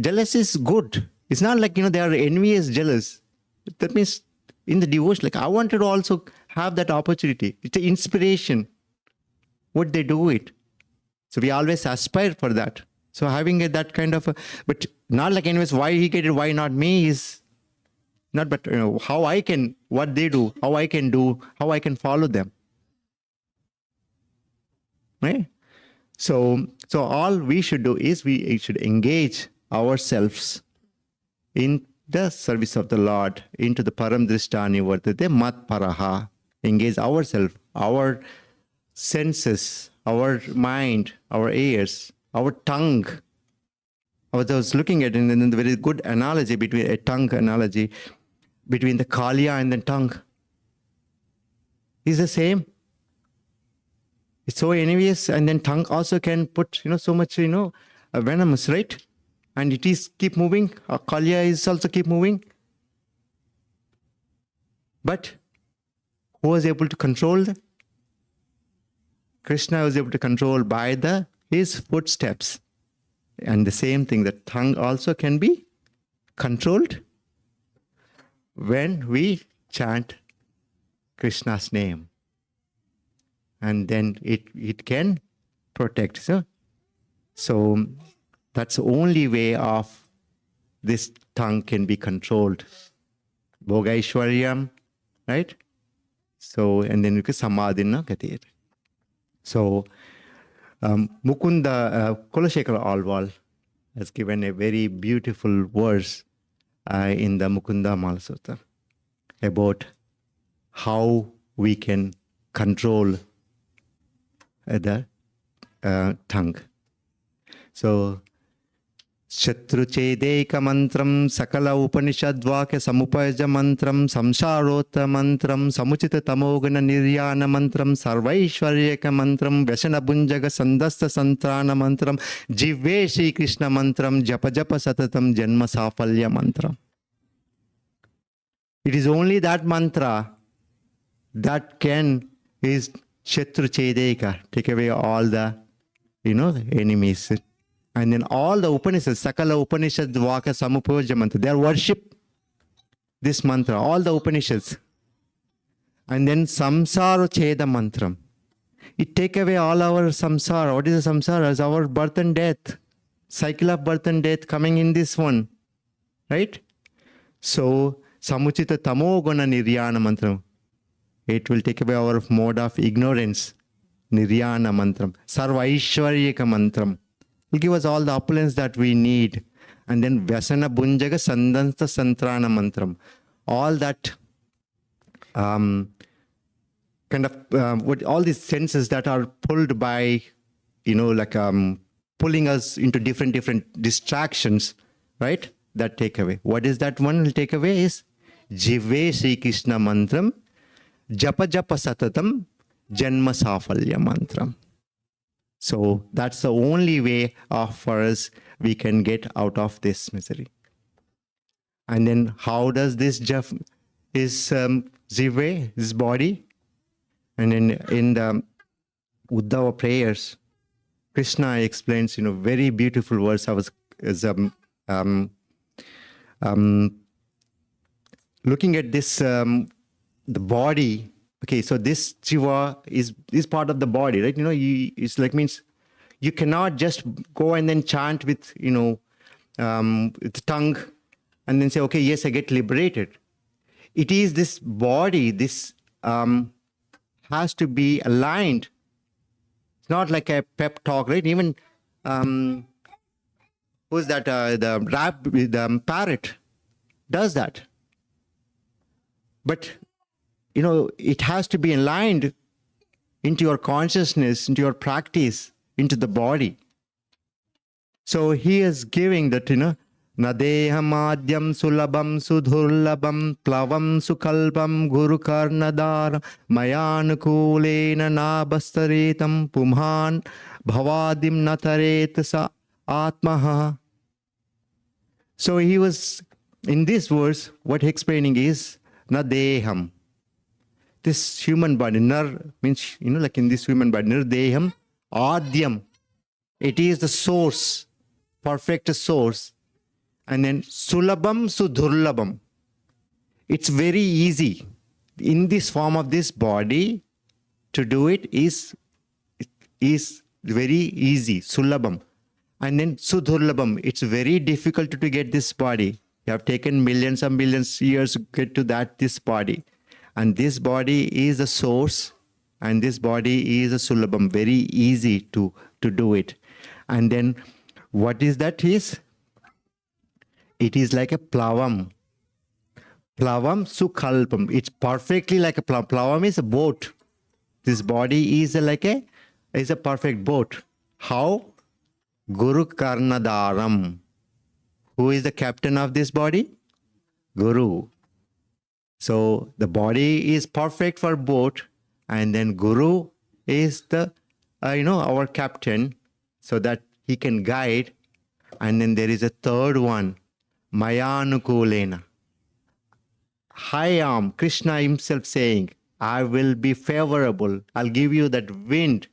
jealous is good. It's not like they are envious jealous. That means in the divorce, I wanted to also have that opportunity. It's an inspiration. What they do it. So we always aspire for that. So having that kind of but not anyways, why he get it, why not me is not, but how I can, what they do, how I can do, how I can follow them. Right? So all we should do is we should engage ourselves in the service of the Lord, into the param drishta nivartate mat paraha. Engage ourselves, our senses, our mind, our ears, our tongue. I was looking at it in the very good analogy between a tongue analogy between the kalya and the tongue. It's the same. It's so envious, and then tongue also can put so much venomous, right? and it is keep moving. Kalya is also keep moving. But who was able to control that? Krishna was able to control by his footsteps. And the same thing, the tongue also can be controlled when we chant Krishna's name. And then it can protect. So that's the only way of this tongue can be controlled. Bhogaishwaryam, right? So, and then you can samadhina gatir. So, Mukunda Kulashekara Alwal has given a very beautiful verse in the Mukunda Mala Sutta about how we can control the tongue. So, Shatruchedeka mantram sakala upanishadvakya samupaja mantram samsharota mantram samuchita tamogana niryana mantram sarvaishwaryeka mantram vyasana bunjaga sandasta santrana mantram jivve Shri Krishna mantram japa japa satatam janma safalya mantram. It is only that mantra that is Shatruchedeka, take away all the enemies. And then all the Upanishads, Sakala Upanishad Vaka Samupaja mantra, they worship this mantra, all the Upanishads. And then Samsara Cheda mantram. It take away all our samsara. What is the samsara? It's our birth and death. Cycle of birth and death coming in this one. Right? So, Samuchita Tamogana Niryana mantram. It will take away our mode of ignorance. Niryana mantram. Sarvaishwaryeka mantram. Will give us all the opulence that we need. And then Vyasana Bunjaga Sandanta Santrana Mantram. All that kind of what all these senses that are pulled by, pulling us into different distractions, right? That take away. What is that one will take away is Jive Sri Krishna Mantram, Japa Japa Satatam, Janma Safalya Mantram. So that's the only way for us we can get out of this misery. And then how does this Jive, this body? And then in the Uddhava prayers, Krishna explains, very beautiful verse. I was looking at this, the body. Okay, so this Jiva is part of the body, right? It's like means you cannot just go and then chant with, with the tongue and then say, okay, yes, I get liberated. It is this body, this has to be aligned. It's not like a pep talk, right? Even, who's that, the parrot does that. But it has to be aligned into your consciousness, into your practice, into the body. So he is giving that, Nadeham adyam sulabam sudhurlabam plavam sukalpam guru karnadar mayanukulena nabastaritam pumhan bhavadim nataret sa atmaha. So he was, in this verse, what he explaining is, Nadeham. This human body, nar means, like in this human body, nirdeham, adyam. It is the source, perfect source. And then sulabam sudhurlabam. It's very easy. In this form of this body, to do it is very easy, sulabam. And then sudhurlabam. It's very difficult to get this body. You have taken millions and millions years to get to this body. And this body is the source, and this body is a sulabam, very easy to do it. And then what is that is? It is like a plavam. Plavam sukhalpam. It's perfectly like a plavam. Plavam is a boat. This body is a perfect boat. How? Guru Karnadaram. Who is the captain of this body? Guru. So the body is perfect for boat, and then Guru is the, our captain, so that he can guide And then there is a third one, Mayanukulena. I am, Krishna himself saying, I will be favorable. I'll give you that wind.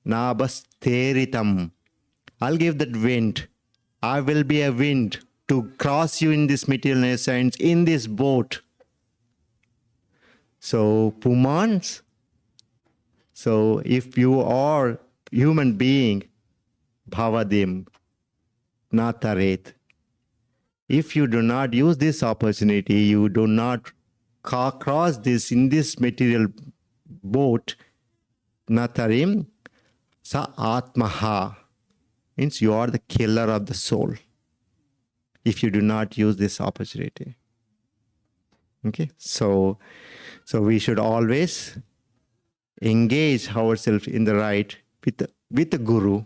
Nabasteritam. I'll give that wind. I will be a wind to cross you in this material essence, in this boat. So, Pumans, so if you are human being, Bhavadim, Nataret, if you do not use this opportunity, you do not cross this in this material boat, Natarim, Sa Atmaha, means you are the killer of the soul if you do not use this opportunity. Okay, so we should always engage ourselves in the right with the Guru,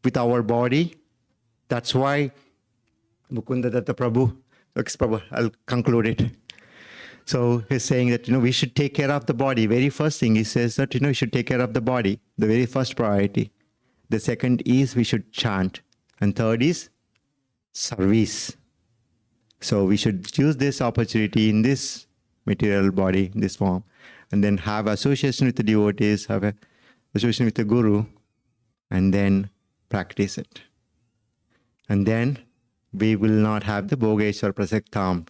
with our body. That's why Mukunda Datta Prabhu, Prabhu, I'll conclude it. So he's saying that, we should take care of the body. Very first thing he says that, we should take care of the body, the very first priority. The second is we should chant. And third is service. So we should use this opportunity in this material body, in this form, and then have association with the devotees, have a association with the Guru, and then practice it. And then we will not have the Bhogeshwar Prasaktam.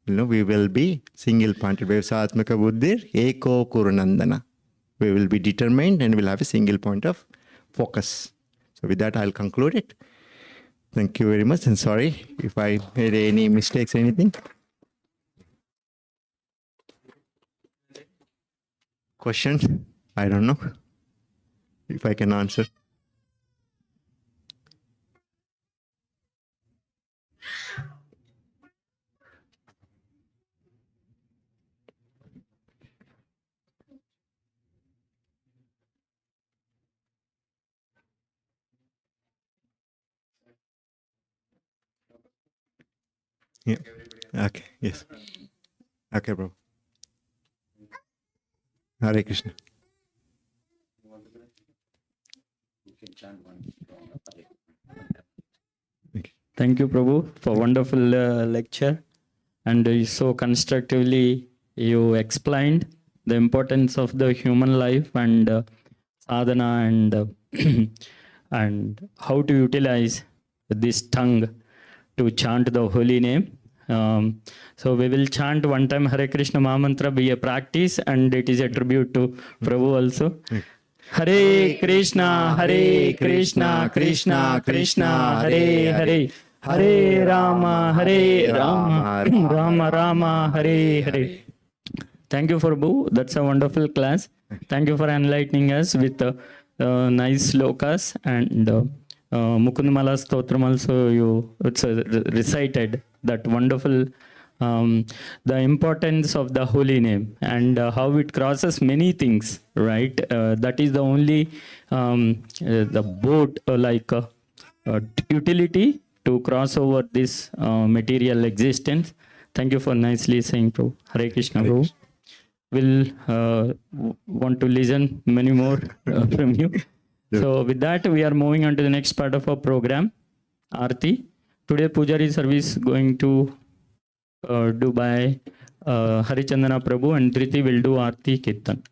We will be single-pointed. Vyavasatmaka buddhir eko kurunandana. We will be determined and we'll have a single point of focus. So with that, I'll conclude it. Thank you very much, and sorry if I made any mistakes or anything. Question? I don't know if I can answer. Yeah. Okay. Yes. Okay, bro. Hare Krishna. You can chant one song of Hare Krishna. Thank you, Prabhu, for wonderful lecture. And so constructively you explained the importance of the human life and sadhana and and how to utilize this tongue to chant the holy name. So we will chant one time Hare Krishna Mahamantra, be a practice, and it is a tribute to Prabhu also. Hare Krishna, Krishna Krishna, Hare Hare, Hare Rama, Rama Rama, Hare Hare. Thank you, Prabhu. That's a wonderful class. Thank you for enlightening us with nice slokas and Mukundamala Stotram also you recited that wonderful the importance of the holy name and how it crosses many things, right? That is the only the boat utility to cross over this material existence. Thank you for nicely saying, Prabhu. Hare Krishna, Prabhu. We'll want to listen many more from you. So with that, we are moving on to the next part of our program, Arati. Today, Pujari service going to do by Harichandana Prabhu, and Triti will do Arati Kirtan.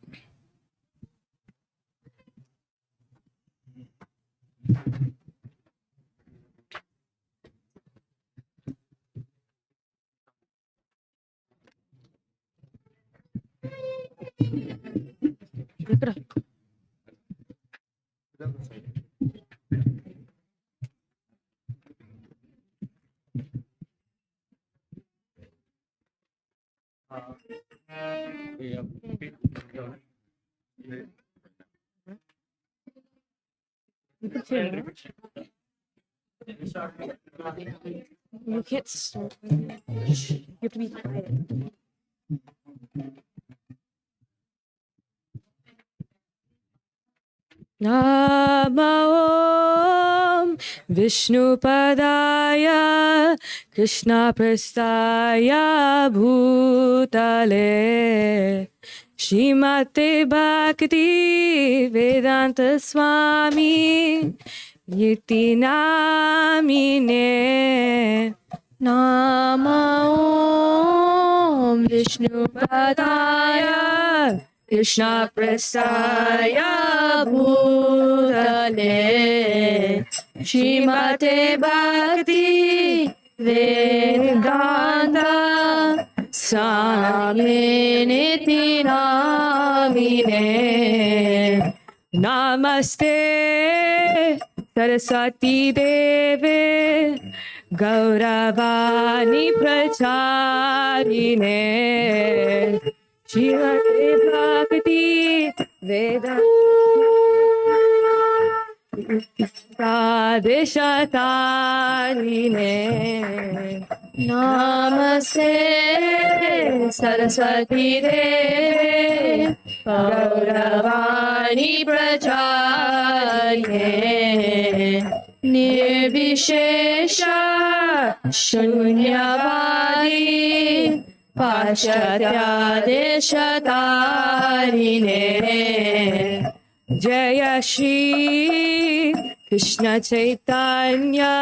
You can't start. You have to be quiet. Namo Vishnu Padaya Krishna Prastaya Bhutale Shrimate Bhakti Vedanta Swami Iti namine Nama Om Vishnu Padaya Krishna Prasaya Bhutale Shrimate Bhakti Vedanta Swamine Namine Namaste Saraswati Deve Gauravani Pracharine Shrimate Bhakti Vedanta Deshatarine Namaste Saraswati Deve Gauravani Pracharine Nirvishesha Shunyavadi Paschatya Deshatarine Jaya Shri Krishna Chaitanya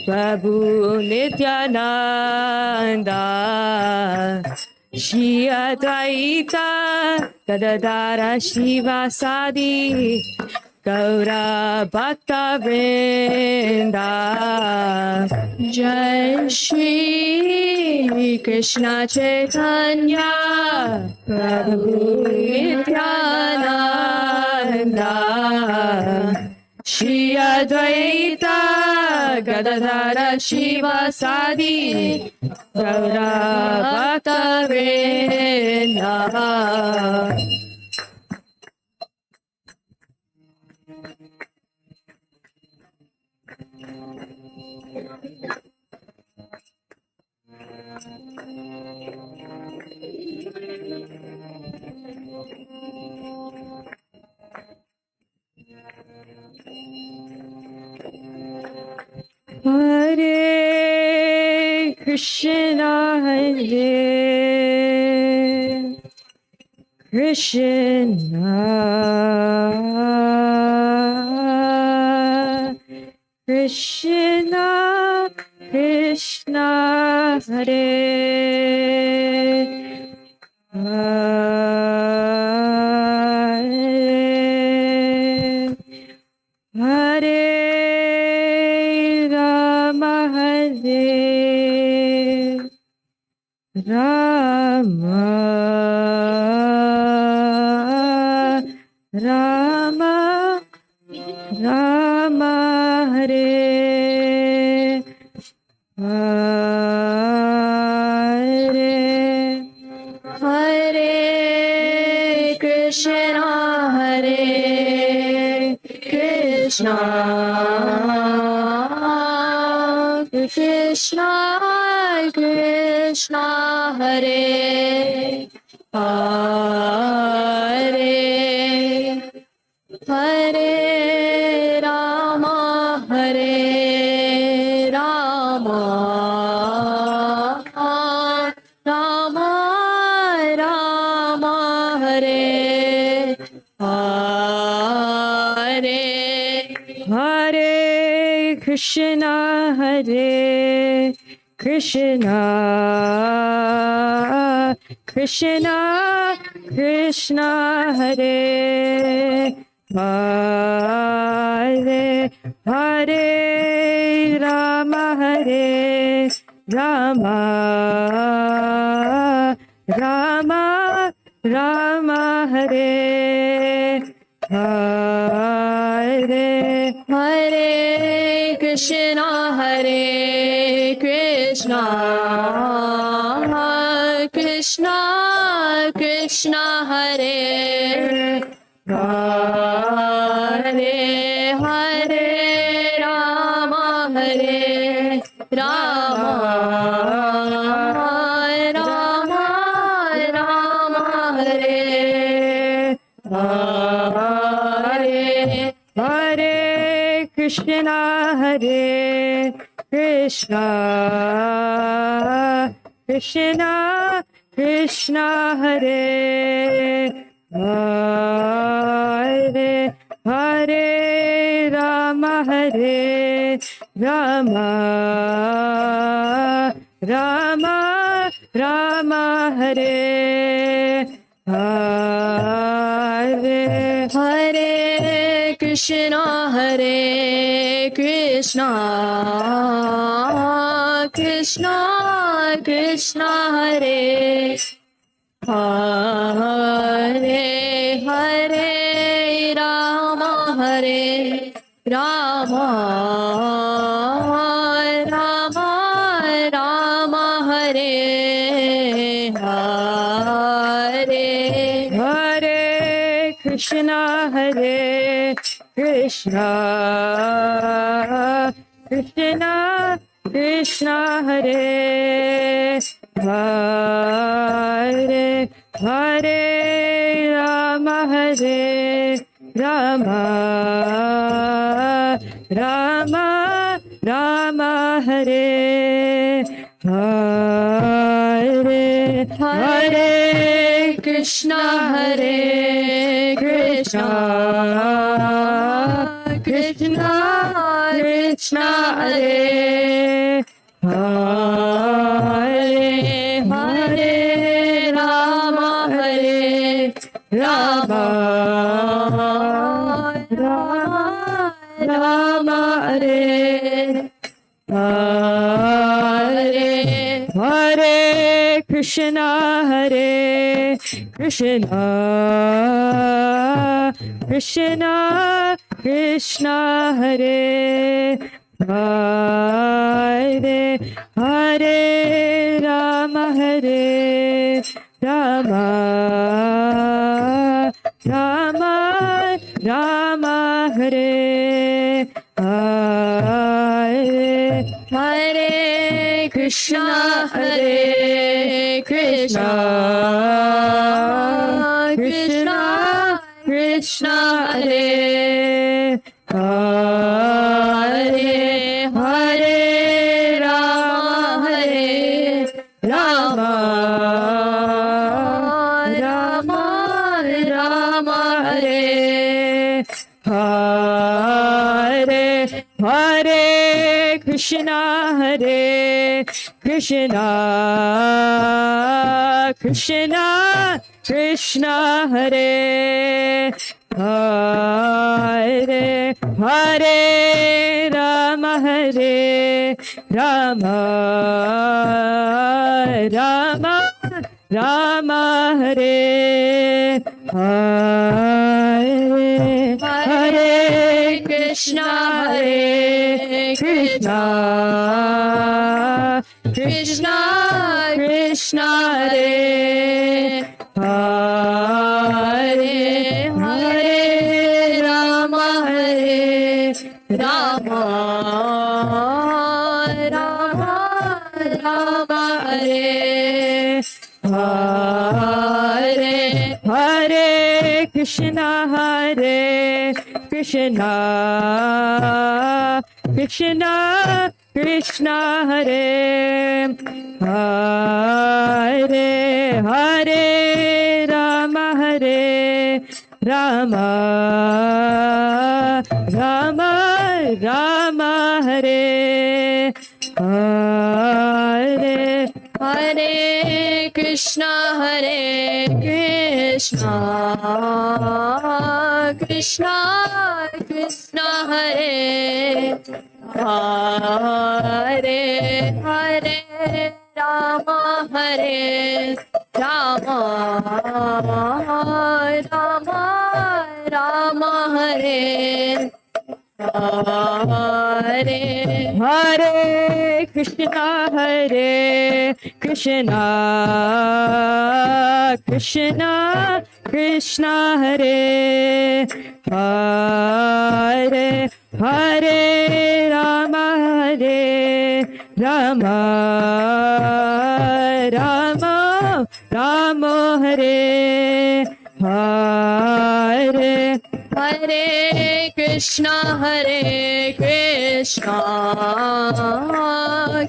Prabhu Nityananda Shri Advaita Gadadara Shivasadi Gaura Bhakta Vrinda Jai Shri Krishna Chaitanya Prabhu Nityananda Shri Advaita Gadadara Shivasadi Gaura Bhakta Vrinda Hare Krishna Hare Krishna Krishna Krishna Hare Hare Hare Rama Hare Rama Rama Rama Hare Hare Hare Krishna Hare Krishna Krishna Krishna Hare Hare Hare Rama Hare Rama Rama Rama Hare Hare Hare Krishna Hare Krishna Krishna Krishna Hare Hare Hare Rama Hare Rama Rama Rama Hare Hare Hare Krishna Hare Krishna Krishna Krishna Hare Hare Hare Rama Hare Rama Rama Rama Hare Hare Hare Krishna Hare Krishna Krishna Krishna Hare Hare Hare Rama Hare Rama Rama Rama Hare Hare Hare Krishna Krishna Krishna Krishna Hare Hare Hare Rama Rama Rama Rama Hare Hare Hare Krishna Krishna Krishna Krishna Hare Hare Hare Rama Rama Rama Rama Hare Hare Hare Krishna Krishna Krishna Krishna Hare Hare Hare Rama Rama Rama Rama Hare Hare Hare Krishna Krishna Krishna Krishna Hare Hare Hare Rama Rama Rama Rama Hare Hare Hare Krishna Krishna Krishna Krishna Hare Hare Hare Rama Rama Rama Rama Hare Hare Hare Krishna Krishna Krishna Krishna Hare Hare Hare Rama Rama Rama Rama Hare Hare Hare Krishna Krishna Krishna Krishna Hare Hare Hare Rama Rama Rama Rama Hare Hare Hare Krishna Krishna Krishna Krishna Hare Hare Hare Rama Rama Rama Rama Hare Hare Hare Krishna Krishna Krishna Krishna Hare Hare Hare Rama Rama Rama Rama Hare Hare Hare Krishna Krishna Krishna Krishna Hare Hare Hare Rama Rama Rama Rama Hare Hare Hare Krishna Krishna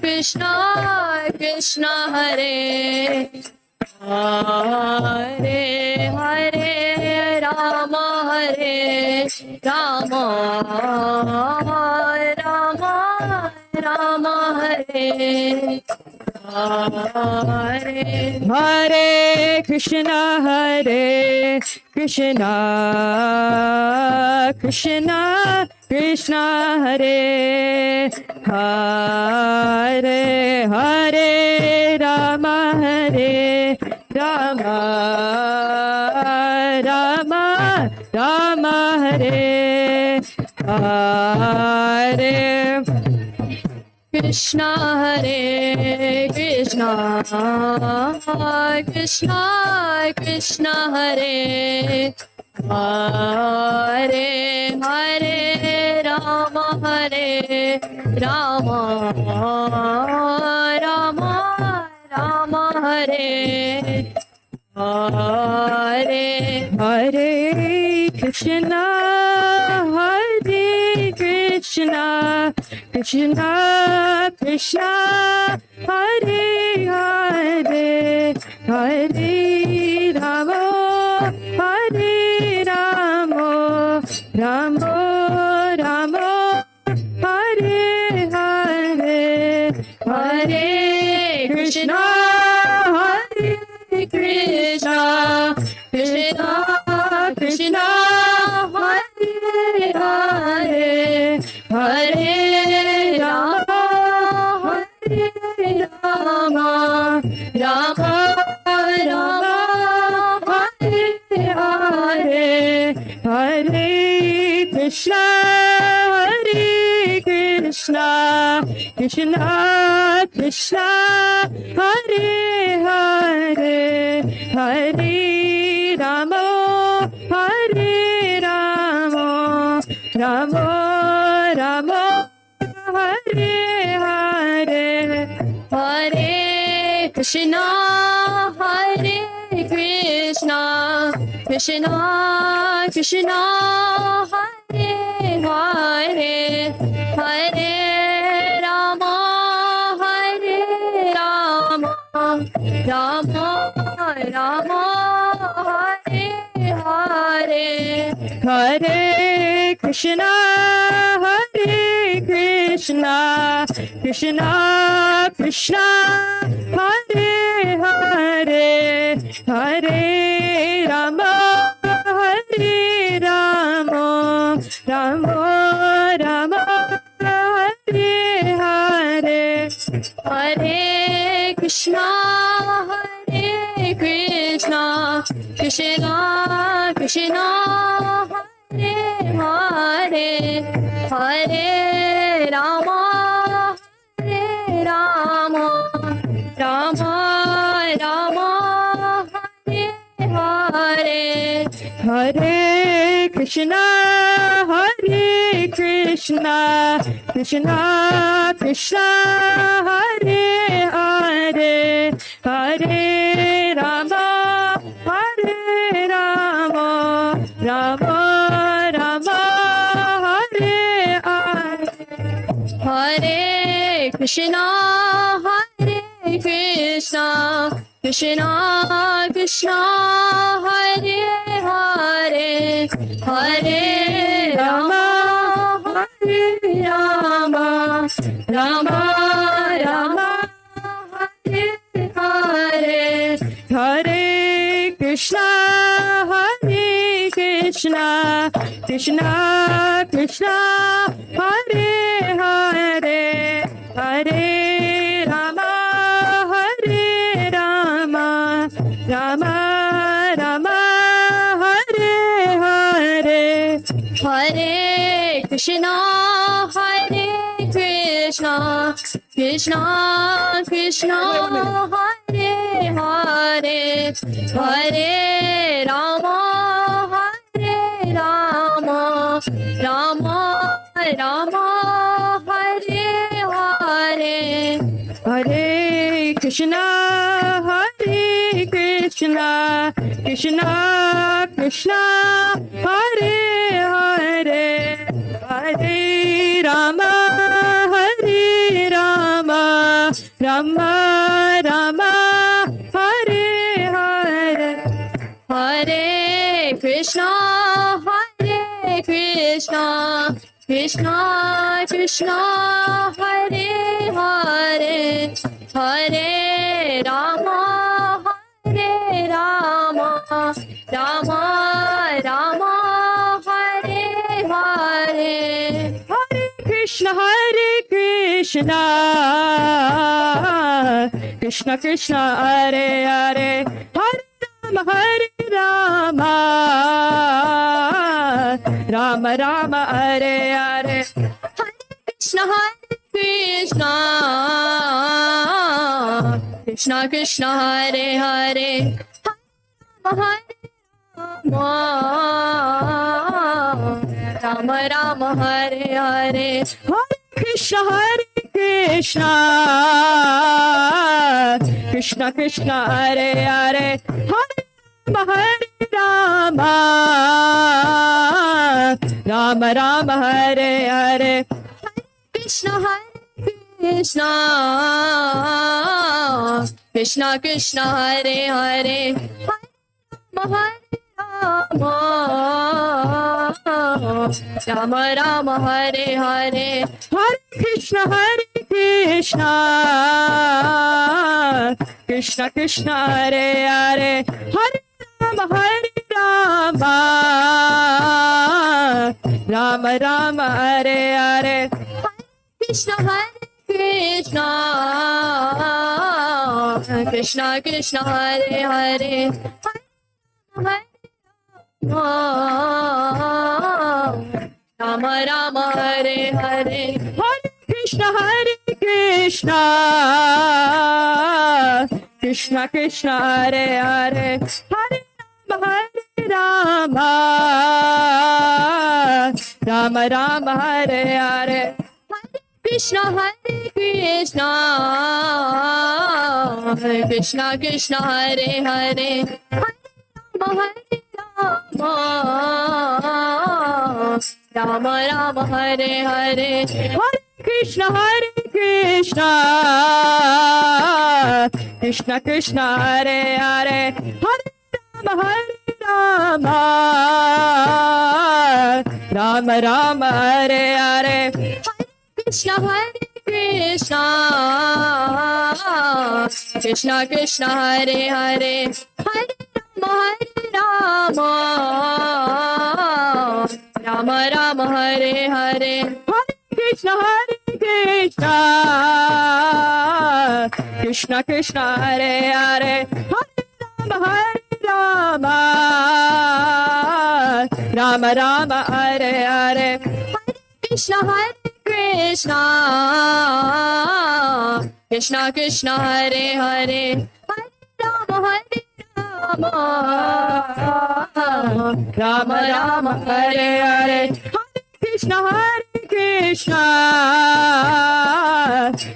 Krishna Krishna Hare Hare Hare Rama Rama Rama Hare Krishna, Krishna Krishna Hare Hare, Hare Rama, Rama Rama Rama Hare Hare Krishna, Hare Krishna, Krishna Krishna Hare Hare, Hare Rama, Rama Rama Rama Hare Hare, Hare Krishna, Hare Krishna, Krishna Krishna Hare Hare, Hare Rama, Hare Rama, Rama Rama Hare Hare, Hare Krishna, Hare Krishna, Krishna Krishna Hare Hare, Hare Rama, Hare Rama, Rama Rama Hare Hare, Hare Krishna, Hare Krishna, Krishna Krishna Hare Hare, Hare Rama, Hare Rama, Rama Rama Hare Hare, Hare Krishna, Hare Krishna, Krishna Krishna Hare Hare, Hare Rama, Hare Rama, Rama Rama Hare Hare, Hare Krishna, Hare Krishna, Krishna Krishna Hare Hare, Hare Rama, Hare Rama, Rama Rama Hare Hare, Hare Krishna, Hare Krishna, Krishna Krishna Hare Hare, Hare Rama, Hare Rama, Rama Rama Hare Hare, Hare Krishna, Hare Krishna, Krishna Krishna Hare Hare, Hare Rama, Hare Rama, Rama Rama Hare Hare, Hare Krishna, Hare Krishna, Krishna Krishna Hare Hare, Hare Rama, Hare Rama, Rama Rama Hare Hare, Hare Krishna, Hare Krishna, Krishna Krishna Hare Hare, Hare Rama, Hare Rama, Rama Rama Hare Hare, Hare Krishna, Hare Krishna, Krishna Krishna Hare Hare, Hare Rama, Hare Rama, Rama Rama Hare Hare, Hare Krishna, Hare Krishna, Krishna Krishna Hare Hare, Hare Rama, Hare Rama, Rama Rama Hare Hare, Hare Krishna, Hare Krishna, Krishna Krishna Hare Hare, Hare Rama, Hare Rama, Rama Rama, Hare Hare, Hare Krishna, Krishna Krishna, Hare Hare, Hare Rama, Rama Rama, Hare Hare, Hare Krishna, Krishna Krishna, Hare Hare, Hare Rama, Rama Hare Hare, Hare Krishna, Krishna Krishna, Hare Hare, Hare Rama, Rama Rama, Hare Hare, Krishna Krishna, Krishna Krishna, Hare Hare, Hare Rama, Rama Rama, Hare Hare, Hare Krishna, Krishna Krishna, Hare Hare, Hare Rama, Rama Rama, Hare Hare, Krishna Krishna, Krishna Krishna, Hare Hare, Hare Rama, Rama Hare Hare, Hare Krishna, Krishna Krishna, Hare Hare, Hare Rama, Rama Rama, Hare Hare, Krishna Krishna, Krishna Krishna, Hare Hare, Hare Rama, Rama Hare Hare, Hare Krishna, Krishna Krishna, Hare Hare, Hare Rama, Rama Rama, Hare Hare, Hare Krishna, Krishna Krishna, Hare Hare, Hare Rama, Rama Rama, Hare Hare, Hare Krishna, Krishna Krishna, Hare Hare, Hare Rama, Rama Rama, Hare Hare, Hare Krishna, Krishna Krishna, Hare Hare, Hare Rama, Rama Rama, Hare Hare, Hare Krishna, Krishna Krishna, Hare Hare, Hare Rama, Rama Rama, Hare Hare, Hare Krishna,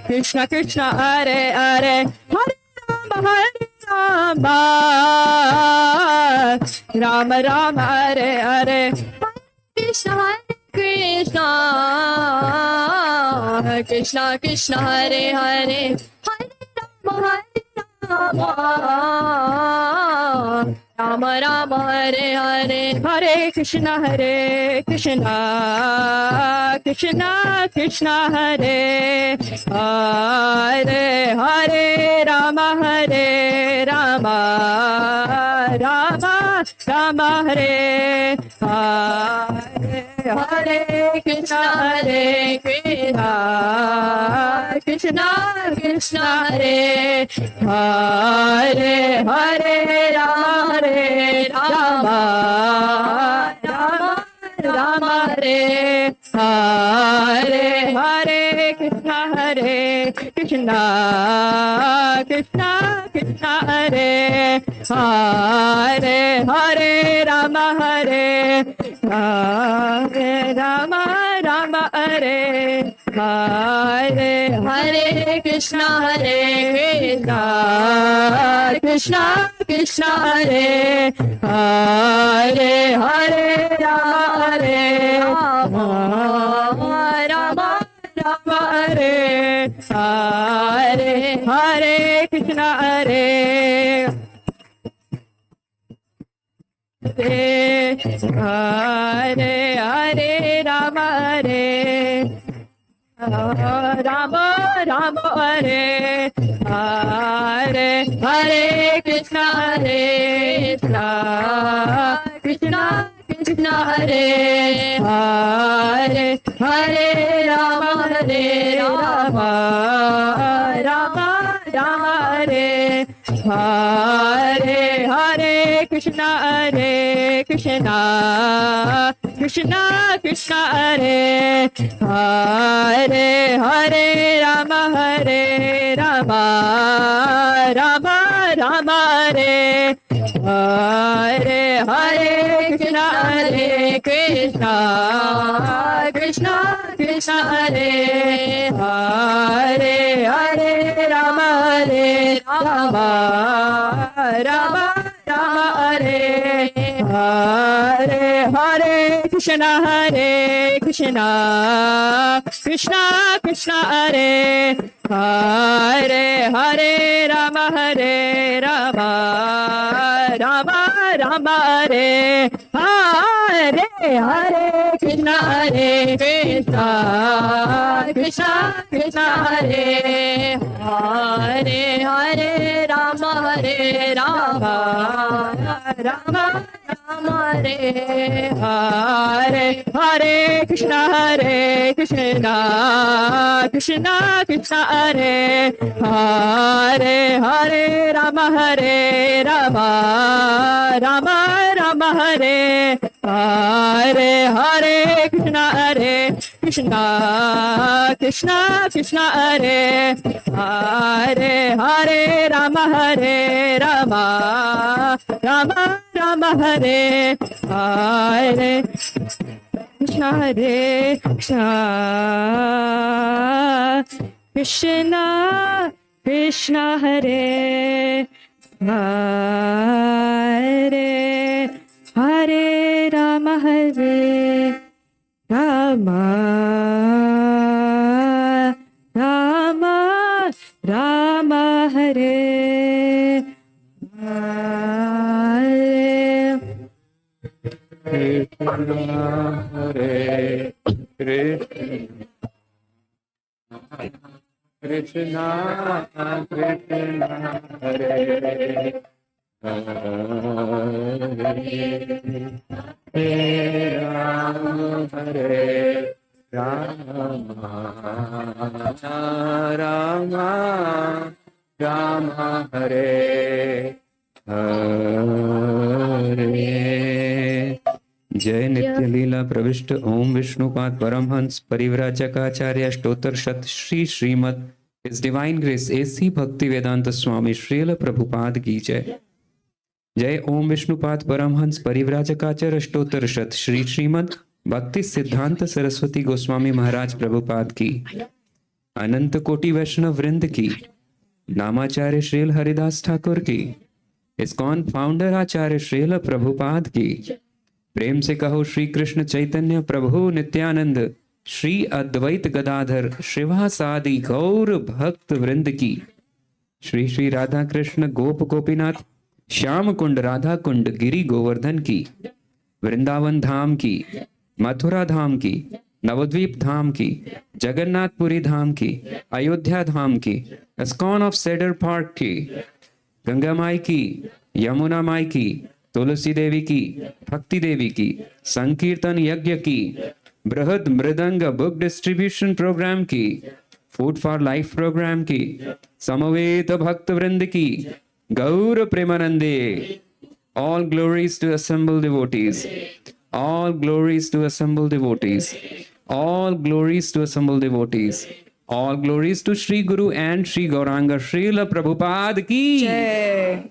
Krishna Krishna, Hare Hare, Hare Rama, Rama Rama, Hare Hare, Hare Krishna, Krishna Krishna, Hare Hare, Hare Rama, Rama Rama, Hare Hare, Hare Krishna, Krishna Krishna, Hare Hare, Hare Rama, Rama Hare Hare, Hare Krishna, Krishna Krishna, Hare Hare, Hare Rama, Rama Hare Hare, Hare Krishna, Krishna Krishna, Hare Hare, Hare Rama, Rama Hare Hare, Hare Krishna, Hare Hare Rama, Rama Rama Hare Hare Hare Krishna Krishna Krishna Krishna Hare Hare Hare Rama Rama Rama Rama Hare Hare Hare Krishna Krishna Krishna Krishna Hare Hare Hare Rama Rama Rama Rama Hare Hare Hare Krishna Krishna Krishna Krishna Hare Hare Hare Rama Rama Rama Rama Hare Hare Hare Krishna Krishna Krishna Krishna Hare Hare Hare Rama Rama Rama Rama Hare Hare Hare Krishna Krishna Krishna Krishna Hare Hare Hare Rama Rama Rama Rama Hare Hare Hare Krishna Krishna Krishna Krishna Hare Hare Hare Rama Rama Rama Rama Hare Hare Hare Krishna Krishna Krishna Krishna Hare Hare Hare Rama Rama Rama Rama Hare Hare Krishna Krishna Krishna Hare Hare Hare Rama Rama Rama Rama Hare Hare Krishna Krishna Hare Hare Hare Rama Rama Rama Hare Hare जय नित्य लीला प्रविष्ट ओम विष्णुपाद परमहंस परिव्राजकाचार्य स्तोत्र शत Shri Shrimad His Divine Grace AC भक्ति वेदांत स्वामी श्रील प्रभुपाद की जय। जय ओम विष्णुपाद परमहंस परिव्राजकाचार्य स्तोत्र शत श्री श्रीमद भक्ति सिद्धांत सरस्वती गोस्वामी महाराज प्रभुपाद की, अनंत कोटि वैष्णव वृंद की, नामाचार्य श्रील हरिदास ठाकुर की, इस्कॉन फाउंडर आचार्य श्रील प्रभुपाद की, प्रेम से कहो श्री कृष्ण चैतन्य प्रभु नित्यानंद श्री अद्वैत गदाधर श्रीवासादि गौर भक्त वृंद की, श्री श्री राधा कृष्ण गोप गोपीनाथ श्याम कुंड राधा कुंड गिरी गोवर्धन की, वृंदावन धाम की, मथुरा धाम की, नवद्वीप धाम की, जगन्नाथपुरी धाम की, अयोध्या धाम की, इस्कॉन ऑफ सेडर पार्क की, गंगा माई की, यमुना माई की, तुलसी देवी की, भक्ति देवी की, संकीर्तन यज्ञ की, बृहद मृदंग बुक डिस्ट्रीब्यूशन प्रोग्राम की, फूड फॉर लाइफ प्रोग्राम की, समवेत भक्त वृंद की, गौर प्रेमानंदे, all glories to assembled devotees, all glories to assembled devotees, all glories to assembled devotees, all glories to Shri Guru and Shri Gauranga Srila Prabhupada ki. Jai.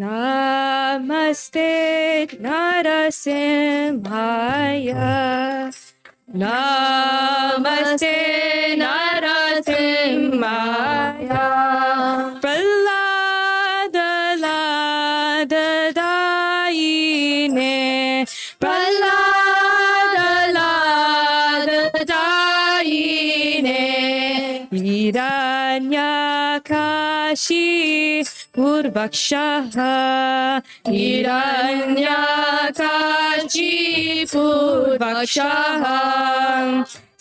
Namaste Narasimhaya. Namaste Narasimhaya. Prahlada Ladadayine. Prahlada Ladadayine. Hiranyakashi Purvakshaha. Hiranyakashi Purvakshaha.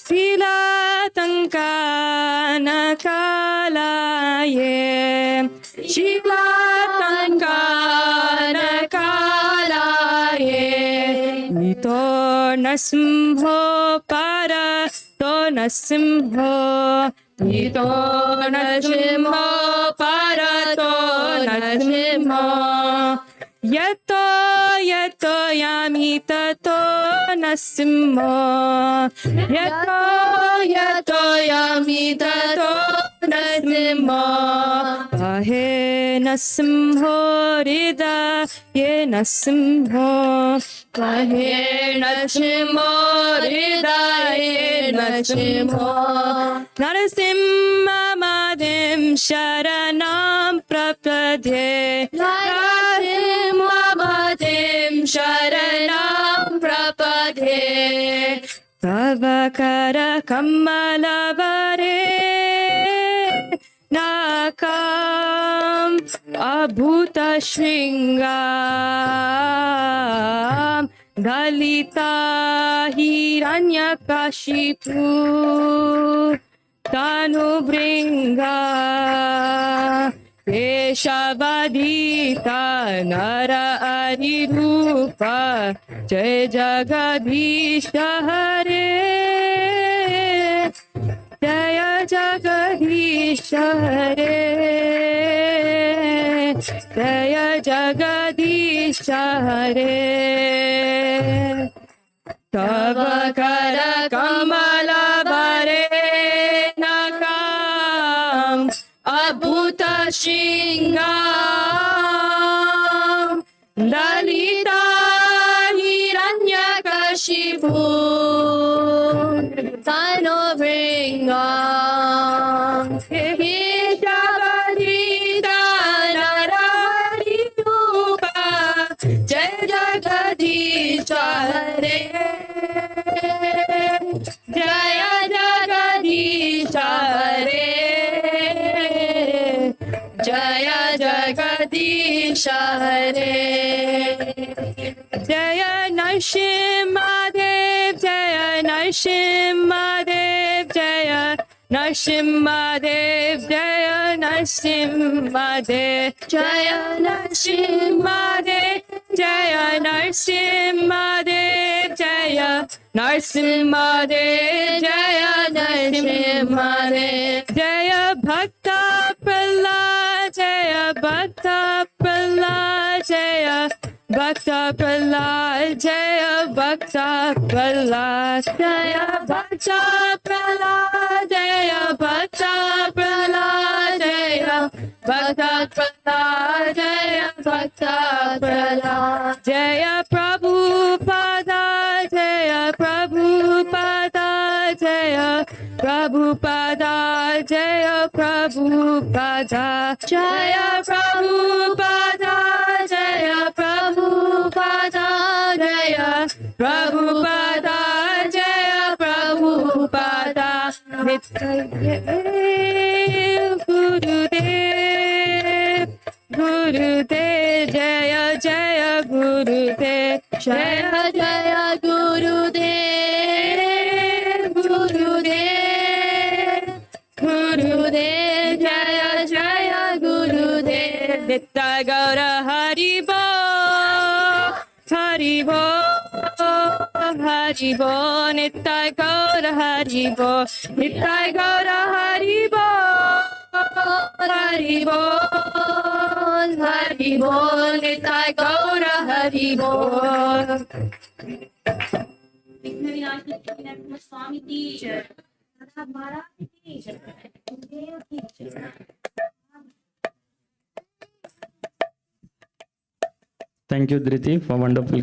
Shilatankanakalaye. Shilatankanakalaye. Ito nasimho para to nasimho. Ito nasimho para to nasimho. Yato yato yamita to nasimho. Yato yato yamita to nasimho. Ahe nasimho rida ye nasimho. Ahe nasimho rida ye nasimho. Narasimha Madim Sharanam Prapadye. Narasimha Madim Sharanam Prapadye. Tavakara Kamalavare Nakam Abhuta Shringam Dalita Hiranyakashipu Tanu Bringa Keshavadita Nara Arirupa Jai Jagadisha Hare Jaya Jagadisha Hare Jaya Jagadisha Hare Tavakara Kamala Bare Nakam Abhuta Shringam Dalita Hiranyakashipu Tano Bringam Keshavadita Narari Rupa Jai Jagadisha Hare Jaya Jagadisha Hare Jaya Jagadisha Hare Jaya Narsimhadev Jaya Narsimhadev Jaya Narsimhadev Jaya Narsimhadev Jaya Narsimhadev Jaya Narsimhadev Jaya Narsimhadev Jaya Narsimhadev Jaya Bhakta Prahlad Jaya Bhakta Prahlad Jaya Bhakta Prahlad Jaya Bhakta Prahlad Jaya Bhakta Prahlad Jaya Bhakta Prahlad Jaya Bhakta Prahlad Jaya Bhakta Prahlad Jaya Prabhupada Jaya Prabhupada Jaya Prabhupada Jaya Prabhupada Jaya Prabhupada Jaya Prabhupada Jaya Prabhupada Jaya Prabhupada Nityadev Gurudev Gurudev Jaya Jaya Gurudev Jaya Jaya Gurudev Gurudev Gurudev Jaya Jaya Gurudev Nitya Gaura Haribo Haribo Haribo Nitya Gaura Haribo Nitya Gaura Haribo Haribo Haribo Nitya Gaura Haribo स्वामी की जय महाराज की जय देव की जय Thank you, Dhriti, for wonderful